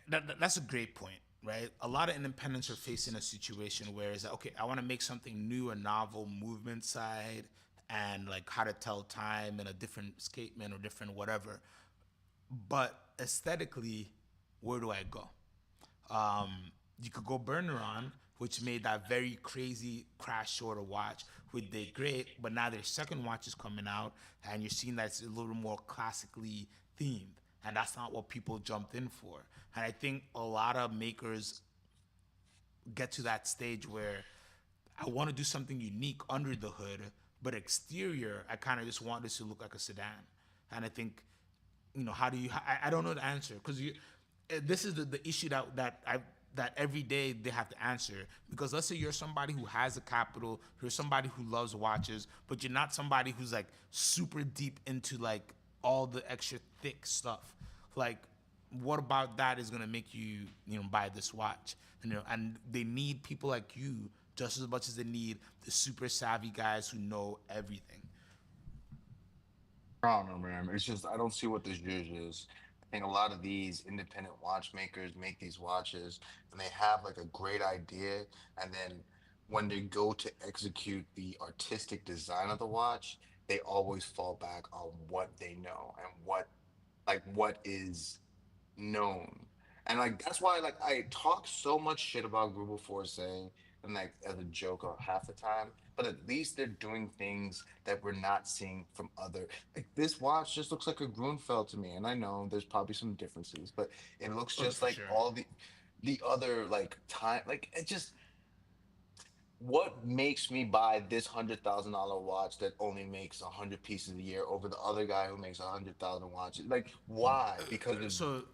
that's a great point, right? A lot of independents are facing a situation where it's like, okay, I want to make something new, a novel movement side, and like how to tell time in a different escapement or different whatever. But aesthetically, where do I go? Um, you could go Burneron, which made that very crazy crash shorter watch, which did great, but now their second watch is coming out, and you're seeing that it's a little more classically themed, and that's not what people jumped in for. And I think a lot of makers get to that stage where I want to do something unique under the hood, but exterior, I kind of just want this to look like a sedan. And I think, how do you? I don't know the answer because this is the issue that every day they have to answer because let's say you're somebody who has the capital, you're somebody who loves watches, but you're not somebody who's like super deep into like all the extra thick stuff. Like, what about that is gonna make you buy this watch? And they need people like you just as much as they need the super savvy guys who know everything. I don't know, man. It's just I don't see what this juice is. I think a lot of these independent watchmakers make these watches and they have like a great idea, and then when they go to execute the artistic design of the watch, they always fall back on what they know and what is known. And like that's why like I talk so much shit about Google Force and like as a joke half the time, but at least they're doing things that we're not seeing from other like this watch just looks like a Grunfeld to me. And I know there's probably some differences, but it looks Oh, just for like sure. all the other like time like it just what makes me buy this $100,000 watch that only makes 100 pieces a year over the other guy who makes 100,000 watches? Like, why? Because of So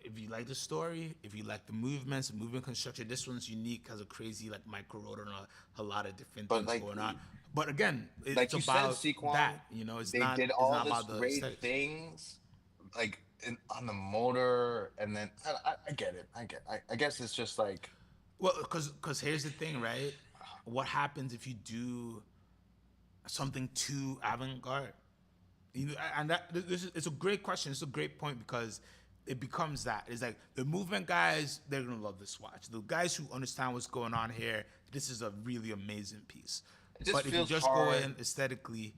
if you like the story, if you like the movements, the movement construction, this one's unique, has a crazy like micro rotor and a lot of different but things going on. But again, it's like you said, about Sequan, that. It's they not did it's all not this about the great aesthetics. things, like on the motor, and then I get it. I guess it's just like Well, because here's the thing, right? What happens if you do something too avant-garde? And it's a great question. It's a great point because it becomes that. It's like the movement guys, they're gonna love this watch. The guys who understand what's going on here, this is a really amazing piece. it just But if you feels just go hard. in aesthetically,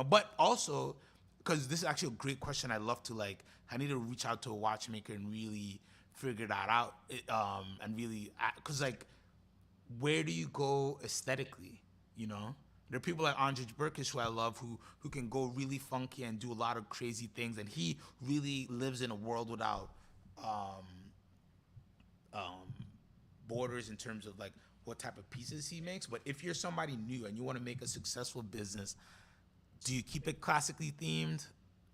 but also because this is actually a great question. I love to like. I need to reach out to a watchmaker and really figure that out. And really, because like where do you go aesthetically? There are people like Andre Burkish who I love who can go really funky and do a lot of crazy things, and he really lives in a world without um, um, borders in terms of like what type of pieces he makes. But if you're somebody new and you want to make a successful business, do you keep it classically themed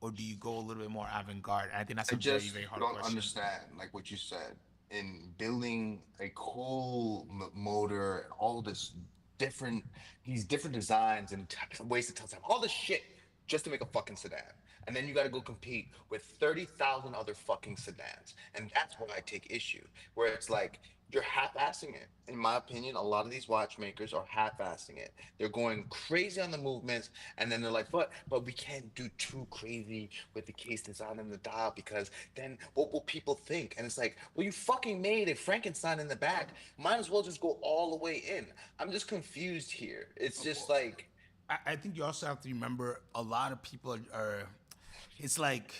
or do you go a little bit more avant-garde? And I think that's I a very, just very hard don't question. understand like what you said in building a cool motor and all this different these different designs and ways to tell time all this shit just to make a fucking sedan. And then you got to go compete with 30,000 other fucking sedans. And that's where I take issue, where it's like you're half-assing it. In my opinion, a lot of these watchmakers are half-assing it. They're going crazy on the movements, and then they're like, but we can't do too crazy with the case design and the dial because then what will people think? And it's like, well, you fucking made a Frankenstein in the back. Might as well just go all the way in. I'm just confused here. It's just like, I think you also have to remember a lot of people are it's like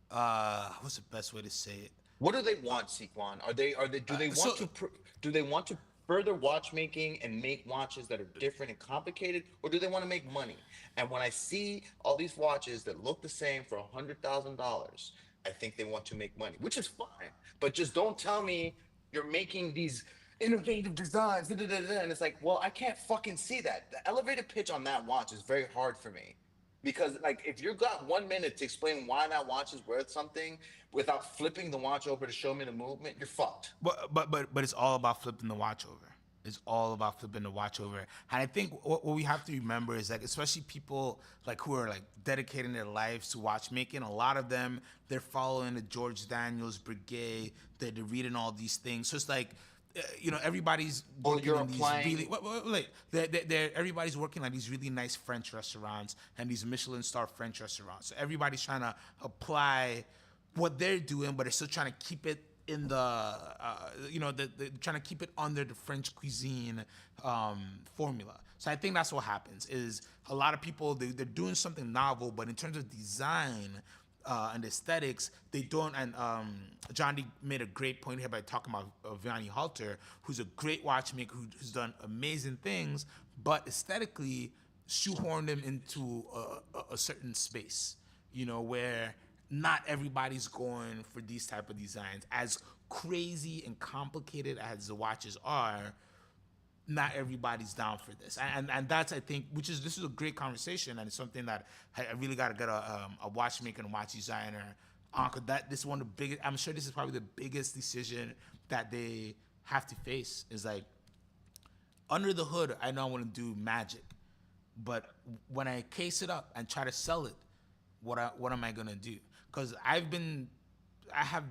what's the best way to say it? what do they want, Sequan? Are they do they So want to do they want to further watchmaking and make watches that are different and complicated, or do they want to make money? And when I see all these watches that look the same for $100,000, I think they want to make money, which is fine. But just don't tell me you're making these innovative designs, da, da, da, da, and it's like, well, I can't fucking see that. The elevator pitch on that watch is very hard for me. Because like if you got 1 minute to explain why that watch is worth something without flipping the watch over to show me the movement, you're fucked. but it's all about flipping the watch over. It's all about flipping the watch over. And I think what we have to remember is that especially people like who are like dedicating their lives to watchmaking, a lot of them they're following the George Daniels Brigade. They're reading all these things. So it's like everybody's Well, working you're in these really applying. wait, everybody's working at these really nice French restaurants and these Michelin star French restaurants. So everybody's trying to apply what they're doing, but they're still trying to keep it in the trying to keep it under the French cuisine formula. So I think that's what happens is a lot of people they're doing something novel, but in terms of design and aesthetics, they don't. And John D made a great point here by talking about Vianney Halter, who's a great watchmaker who's done amazing things, but aesthetically shoehorned him into a certain space, where not everybody's going for these type of designs. As crazy and complicated as the watches are, not everybody's down for this, and that's I think this is a great conversation, and it's something that I really got to get a watchmaker and watch designer on. 'Cause this is one of the biggest. I'm sure this is probably the biggest decision that they have to face. Is like under the hood. I know I want to do magic, but when I case it up and try to sell it, what am I gonna do? Because I have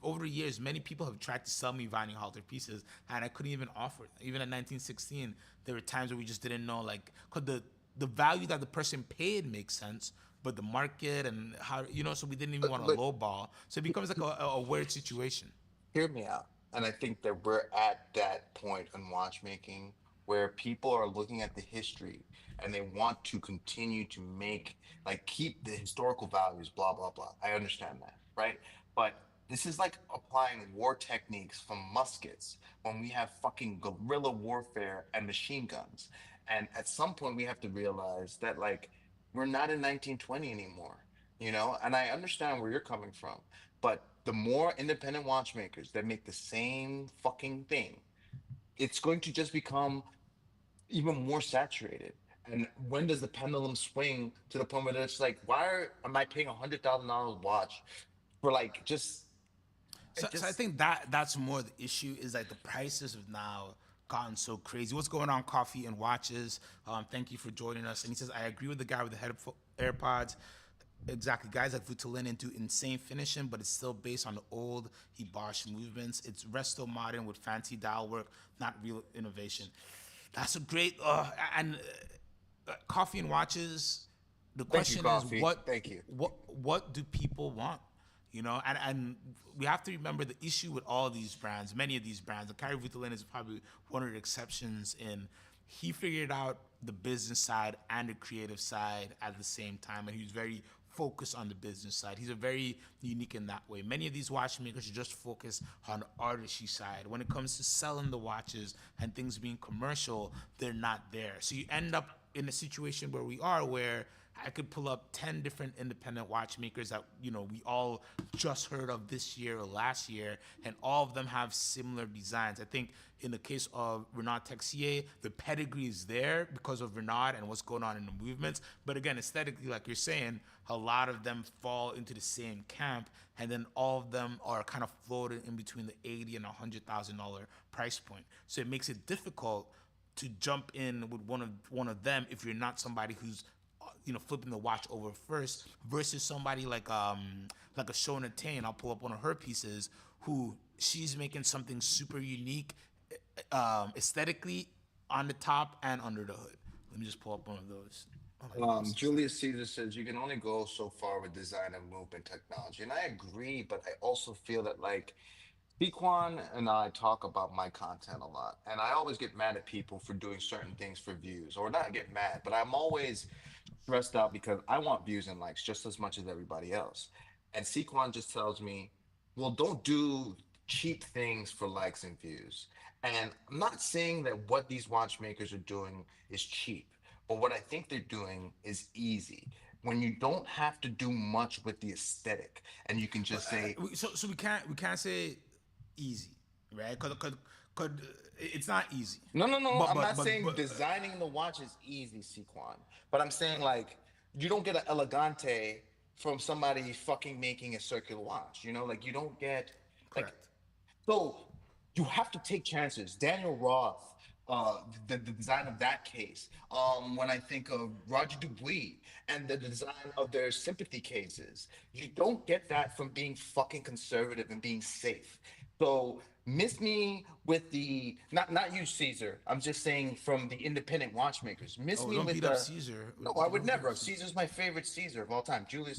over the years, many people have tried to sell me Vianney Halter pieces, and I couldn't even offer it. Even in 1916, there were times where we just didn't know, like, cause the value that the person paid makes sense, but the market and how so we didn't even want to But lowball. So it becomes like a weird situation. hear me out. And I think that we're at that point in watchmaking where people are looking at the history and they want to continue to make, like, keep the historical values, blah, blah, blah. I understand that, right? But this is like applying war techniques from muskets when we have fucking guerrilla warfare and machine guns. And at some point, we have to realize that, like, we're not in 1920 anymore. And I understand where you're coming from, but the more independent watchmakers that make the same fucking thing, it's going to just become even more saturated. And when does the pendulum swing to the point where it's like, am I paying $100,000 watch for like just So I just think that's more the issue is like the prices have now gotten so crazy. What's going on, Coffee and Watches? Thank you for joining us. And he says, I agree with the guy with the AirPods. Exactly. Guys like Vutulinen do insane finishing, but it's still based on the old Hibash movements. It's resto modern with fancy dial work, not real innovation. That's a great and Coffee and Watches. The thank you, question is coffee. Thank you. what do people want? And we have to remember the issue with all these brands, many of these brands. And Kari Vutulinen is probably one of the exceptions in he figured out the business side and the creative side at the same time, and he was very focused on the business side. He's a very unique in that way. Many of these watchmakers are just focused on the artistry side. When it comes to selling the watches and things being commercial, they're not there. So you end up in a situation where we are, where I could pull up 10 different independent watchmakers that, we all just heard of this year or last year, and all of them have similar designs. I think in the case of Renaud Texier, the pedigree is there because of Renaud and what's going on in the movements. But again, aesthetically, like you're saying, a lot of them fall into the same camp, and then all of them are kind of floated in between the $80,000 and $100,000 price point. So it makes it difficult to jump in with one of them if you're not somebody who's flipping the watch over first versus somebody like a Shona Tain. I'll pull up one of her pieces who she's making something super unique aesthetically on the top and under the hood. Let me just pull up one of those. Oh my goodness, it's not. Julius Caesar says you can only go so far with design and movement technology, and I agree. But I also feel that like Dequan and I talk about my content a lot, and I always get mad at people for doing certain things for views, or not get mad, but I'm always stressed out because I want views and likes just as much as everybody else. And Sequan just tells me, well, don't do cheap things for likes and views. And I'm not saying that what these watchmakers are doing is cheap, but what I think they're doing is easy. When you don't have to do much with the aesthetic and you can just say, So we can't say easy, right? Cause it's not easy. no, no, no. But I'm but not but saying but designing the watch is easy, Sequan. But I'm saying like you don't get an elegante from somebody fucking making a circular watch. You know, like you don't get like correct. so you have to take chances. Daniel Roth, the design of that case. When I think of Roger Dubuis and the design of their sympathy cases, you don't get that from being fucking conservative and being safe. So miss me with the not you, Caesar. I'm just saying from the independent watchmakers. Miss Oh, me don't with beat up the Caesar. no, I would Don't beat up never. Caesar. Caesar's my favorite Caesar of all time. Julius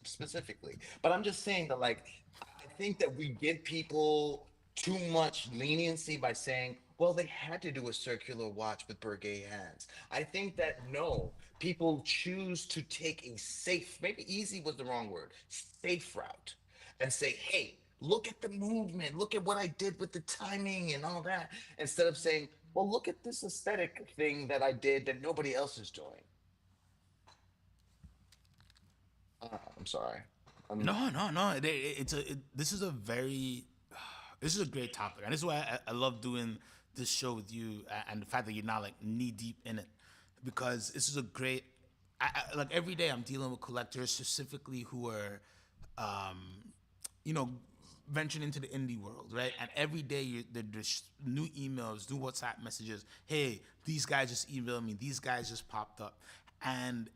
specifically. But I'm just saying that, like, I think that we give people too much leniency by saying, well, they had to do a circular watch with Breguet hands. I think that no, people choose to take a safe, maybe easy was the wrong word, safe route and say, hey, look at the movement, look at what I did with the timing and all that, instead of saying, well, look at this aesthetic thing that I did that nobody else is doing. I'm sorry. I'm No, no, no. This is a very, this is a great topic, and this is why I love doing this show with you, and the fact that you're not like knee deep in it, because this is a great. Like every day, I'm dealing with collectors specifically who are, um, you know, venturing into the indie world, right? And every day there's new emails, new WhatsApp messages. Hey, these guys just emailed me. These guys just popped up, and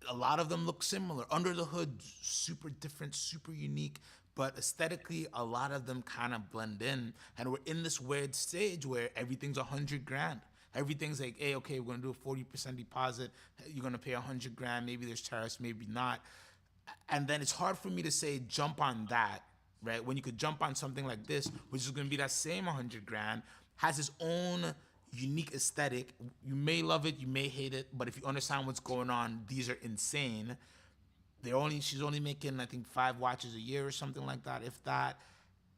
a lot of them look similar. Under the hood, super different, super unique, but aesthetically, a lot of them kind of blend in. And we're in this weird stage where everything's 100 grand. Everything's like, hey, okay, we're gonna do a 40% deposit. You're gonna pay 100 grand. Maybe there's tariffs, maybe not. And then it's hard for me to say jump on that, right? When you could jump on something like this, which is going to be that same 100 grand, has its own unique aesthetic. You may love it, you may hate it, but if you understand what's going on, these are insane. She's only making I think 5 watches a year or something like that, if that.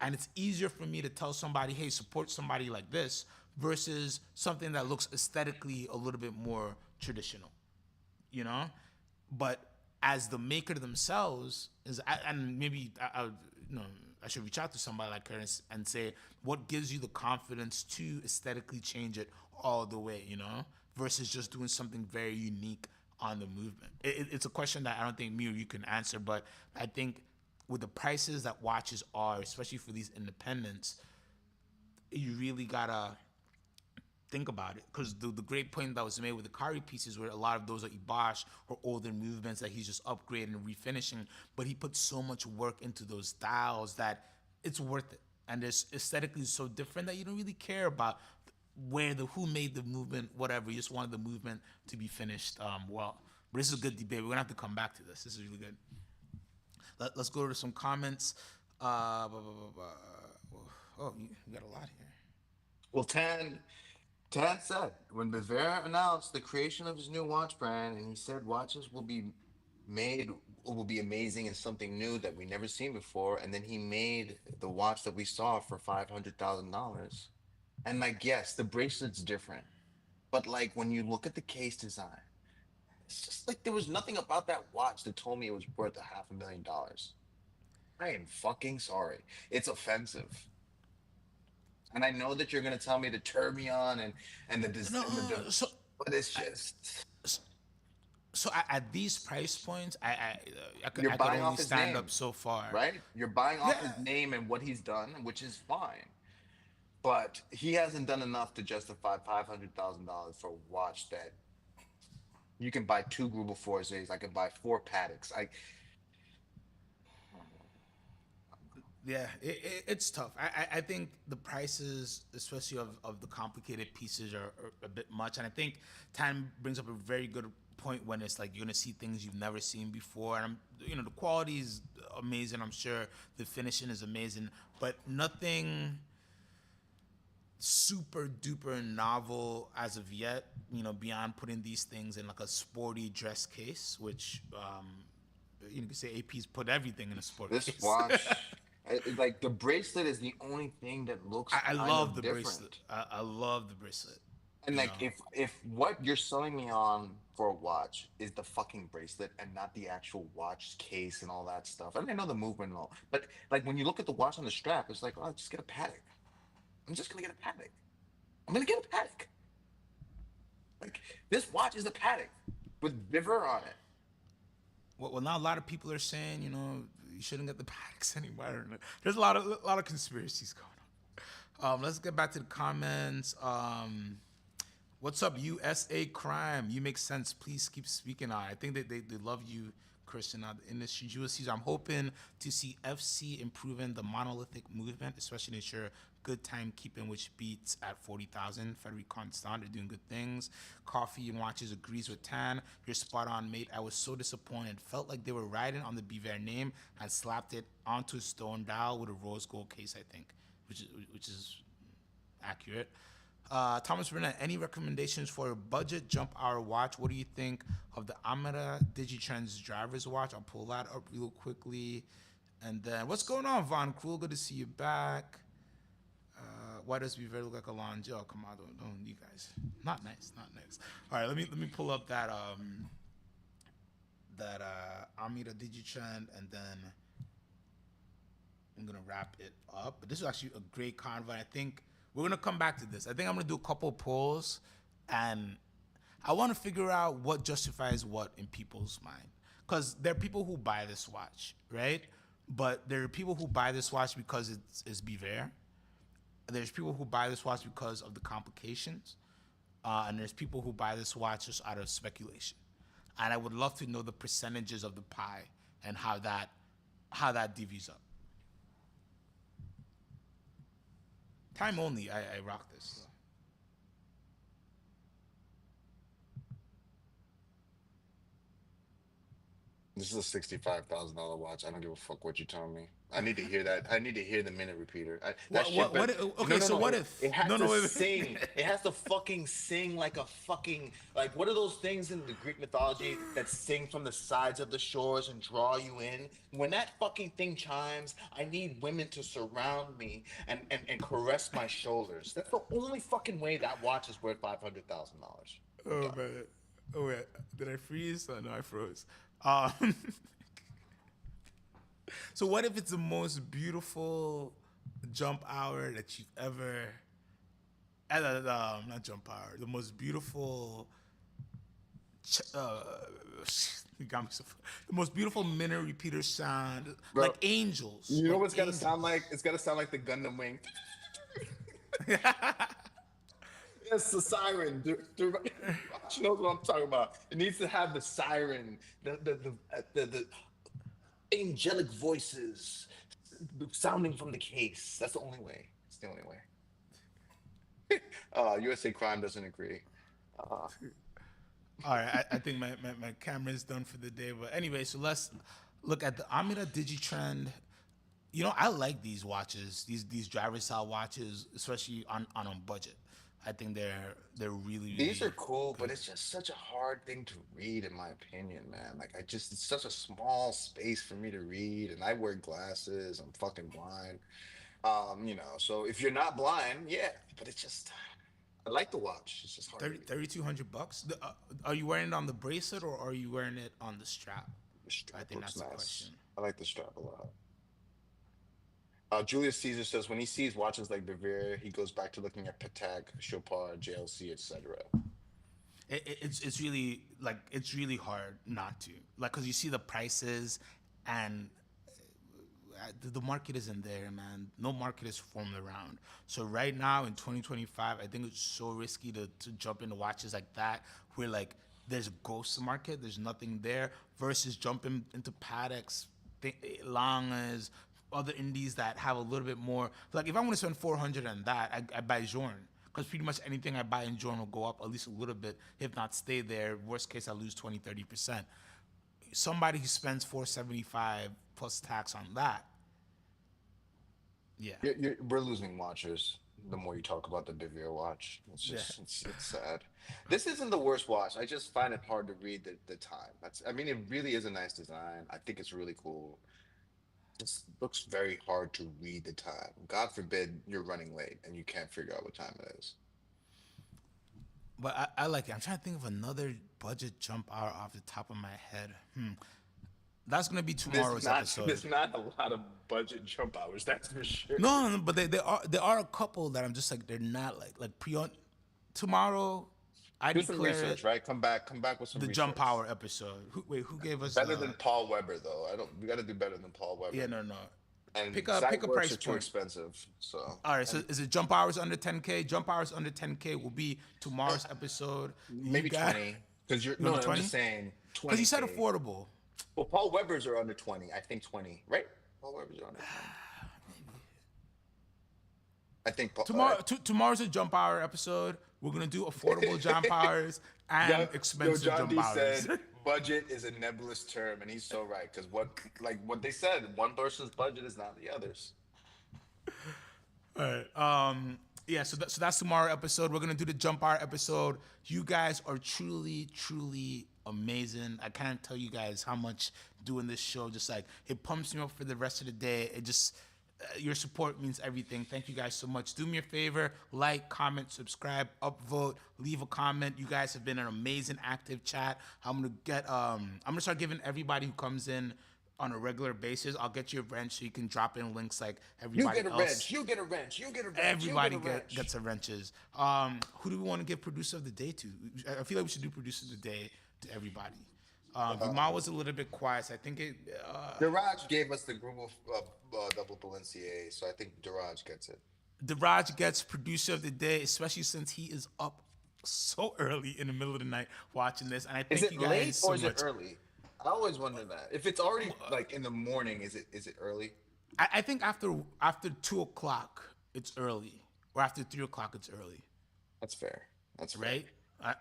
And it's easier for me to tell somebody, hey, support somebody like this versus something that looks aesthetically a little bit more traditional, you know. But as the maker themselves is, and maybe I should reach out to somebody like her and say, what gives you the confidence to aesthetically change it all the way, versus just doing something very unique on the movement. It's a question that I don't think me or you can answer, but I think with the prices that watches are, especially for these independents, you really gotta think about it, because the great point that was made with the Kari pieces, where a lot of those are Ibash or older movements that he's just upgrading and refinishing, but he put so much work into those styles that it's worth it. And it's aesthetically so different that you don't really care about who made the movement, whatever. You just wanted the movement to be finished well. But this is a good debate. We're gonna have to come back to this. This is really good. Let's go to some comments. Blah, blah, blah, blah. Oh, you got a lot here. well, Tan said when Bavaria announced the creation of his new watch brand, and he said watches made will be amazing and something new that we never seen before. And then he made the watch that we saw for $500,000. And like, yes, the bracelet's different, but like when you look at the case design, it's just like there was nothing about that watch that told me it was worth a $500,000. I am fucking sorry. It's offensive. And I know that you're gonna tell me the tourbillon and No, but it's just so at these price points, you're I could buying only off his stand up name, so far. right? You're buying Yeah, off his name and what he's done, which is fine. But he hasn't done enough to justify $500,000 for a watch that You can buy two Gruber Forzays. I can buy four Paddocks. Yeah, it's tough. I think the prices, especially of the complicated pieces, are a bit much. And I think time brings up a very good point when it's like you're gonna see things you've never seen before. And the quality is amazing. I'm sure the finishing is amazing, but nothing super duper novel as of yet. Beyond putting these things in like a sporty dress case, which you can say AP's put everything in a sport This case. watch, like the bracelet is the only thing that looks I kind love of the bracelet. different. I love the bracelet. And You like know, if what you're selling me on for a watch is the fucking bracelet and not the actual watch case and all that stuff. And I know the movement and all, but like when you look at the watch on the strap, it's like, oh, just get a Patek. I'm just gonna get a Patek. I'm gonna get a Patek. Like this watch is a Patek with Viver on it. well, now a lot of people are saying, you shouldn't get the packs anymore. I don't know. There's a lot of conspiracies going on. Let's get back to the comments. What's up, USA Crime? You make sense. Please keep speaking on. I think that they love you, Christian, out the industry. Julius Caesar, I'm hoping to see FC improving the monolithic movement, especially to ensure good timekeeping, which beats at 40,000. Frederic Constant, they're doing good things. Coffee and Watches agrees with Tan. You're spot on, mate. I was so disappointed. Felt like they were riding on the Biver name and slapped it onto a stone dial with a rose gold case, I think, which is accurate. Thomas Burnett, any recommendations for a budget jump hour watch? What do you think of the Amira Digitrends driver's watch? I'll pull that up real quickly. And then, what's going on, Von Krul? Good to see you back. Why does Biver look like a launch? Oh, come on, don't you guys. Not nice, not nice. All right, let me pull up that Amira Digitrend, and then I'm gonna wrap it up. But this is actually a great convo. I think we're gonna come back to this. I think I'm gonna do a couple polls, and I want to figure out what justifies what in people's mind. Because there are people who buy this watch, right? But there are people who buy this watch because it's Biver. There's people who buy this watch because of the complications, and there's people who buy this watch just out of speculation. And I would love to know the percentages of the pie and how that divvies up. Time only. I rock this. This is a $65,000 watch. I don't give a fuck what you tell me. I need to hear that. I need to hear the minute repeater. That What? shit, What? but What? no, Okay. no, So no. what It if? has No. to No. Wait. sing. It has to fucking sing like a fucking like what are those things in the Greek mythology that sing from the sides of the shores and draw you in? When that fucking thing chimes, I need women to surround me and caress my shoulders. That's the only fucking way that watch is worth $500,000. I'm Oh done. man. Oh wait. Did I freeze? Oh, no, I froze. Um, so what if it's the most beautiful jump hour that you've ever? Not jump hour. The most beautiful. You got me so. The most beautiful minute repeater sound, Bro, like angels, you know like what it's gotta sound angels. like? It's gotta sound like the Gundam wing. Yes, the siren. She knows what I'm talking about. It needs to have the siren, the angelic voices sounding from the case. That's the only way. It's the only way. USA Crime doesn't agree. Uh, All right, I think my camera is done for the day. But anyway, so let's look at the Amira Digitrend. I like these watches, these driver style watches, especially on a budget. I think they're really these are really cool, but good. it's just such a hard thing to read, in my opinion, man. Like, it's such a small space for me to read, and I wear glasses. I'm fucking blind. So if you're not blind, yeah, but it's just, I like the watch. It's just hard to read. 3,200 bucks. Are you wearing it on the bracelet or are you wearing it on the strap? The I strap think looks that's the nice. question. I like the strap a lot. Julius Caesar says when he sees watches like Bavaria, he goes back to looking at Patek, Chopard, JLC, etc. It's really hard not to, like, because you see the prices, and the market isn't there, man. No market is formed around. So right now in 2025, I think it's so risky to jump into watches like that, where like there's a ghost market. There's nothing there versus jumping into Paddocks, Langas, other indies that have a little bit more. Like if I want to spend 400 on that, I buy Jorn. Because pretty much anything I buy in Jordan will go up at least a little bit, if not stay there. Worst case, I lose 20, 30%. Somebody who spends 475 plus tax on that, yeah. We're losing watchers the more you talk about the Bivio watch. It's Yeah. just it's sad. This isn't the worst watch. I just find it hard to read the time. I mean, it really is a nice design. I think it's really cool. Just looks very hard to read the time. God forbid you're running late and you can't figure out what time it is. But I like it. I'm trying to think of another budget jump hour off the top of my head. That's gonna be tomorrow's episode. There's not a lot of budget jump hours, that's for sure. No, but there are a couple that I'm just like they're not like pre tomorrow. I Do some declare research, it right? Come back with some the research. jump hour episode. Who gave us Better than Paul Weber though. We got to do better than Paul Weber. Yeah, no. And Pick a site works price are too point. expensive. So All right, so is it jump hours under 10K? Jump hours under 10K will be tomorrow's episode. maybe 20. Because you're Maybe no, 20? I'm just saying 20. Because you said affordable. Well, Paul Weber's are under 20. I think 20, right? Paul Weber's are under 20. I think Tomorrow's a jump hour episode. We're gonna do affordable jump hours and expensive John jump D hours. said budget is a nebulous term, and he's so right. Because what they said, one person's budget is not the other's. All right. Yeah. So that's tomorrow episode. We're gonna do the jump hour episode. You guys are truly, truly amazing. I can't tell you guys how much doing this show just like it pumps me up for the rest of the day. It just your support means everything. Thank you guys so much. Do me a favor, like, comment, subscribe, upvote, leave a comment. You guys have been an amazing active chat. I'm gonna start giving everybody who comes in on a regular basis. I'll get you a wrench so you can drop in links like everybody else. You get a wrench. You get a wrench. Everybody gets a wrenches. Who do we want to give producer of the day to? I feel like we should do producer of the day to everybody. Vimal was a little bit quiet. So I think it. Daraj gave us the group of double Balenciaga, so I think Daraj gets it. Daraj gets producer of the day, especially since he is up so early in the middle of the night watching this. And I thank you guys late so or is much. it early? I always wonder that. If it's already like in the morning, is it early? I think after 2:00 it's early, or after 3:00 it's early. That's fair. That's fair. Right?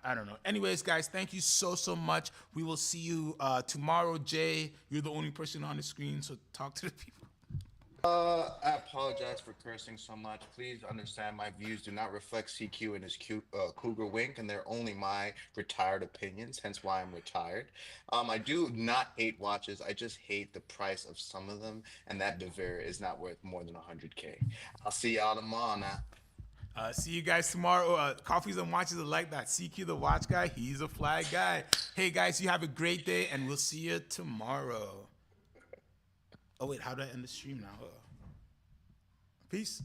I don't know. Anyways, guys, thank you so much. We will see you tomorrow. Jay, you're the only person on the screen, so talk to the people. I apologize for cursing so much. Please understand my views do not reflect CQ and his Cougar Wink, and they're only my retired opinions, hence why I'm retired. I do not hate watches. I just hate the price of some of them, and that Bavaria is not worth more than 100K. I'll see y'all tomorrow now. See you guys tomorrow. Coffees and watches are like that. CQ the watch guy, he's a fly guy. Hey guys, you have a great day, and we'll see you tomorrow. Oh wait, how do I end the stream now? Peace.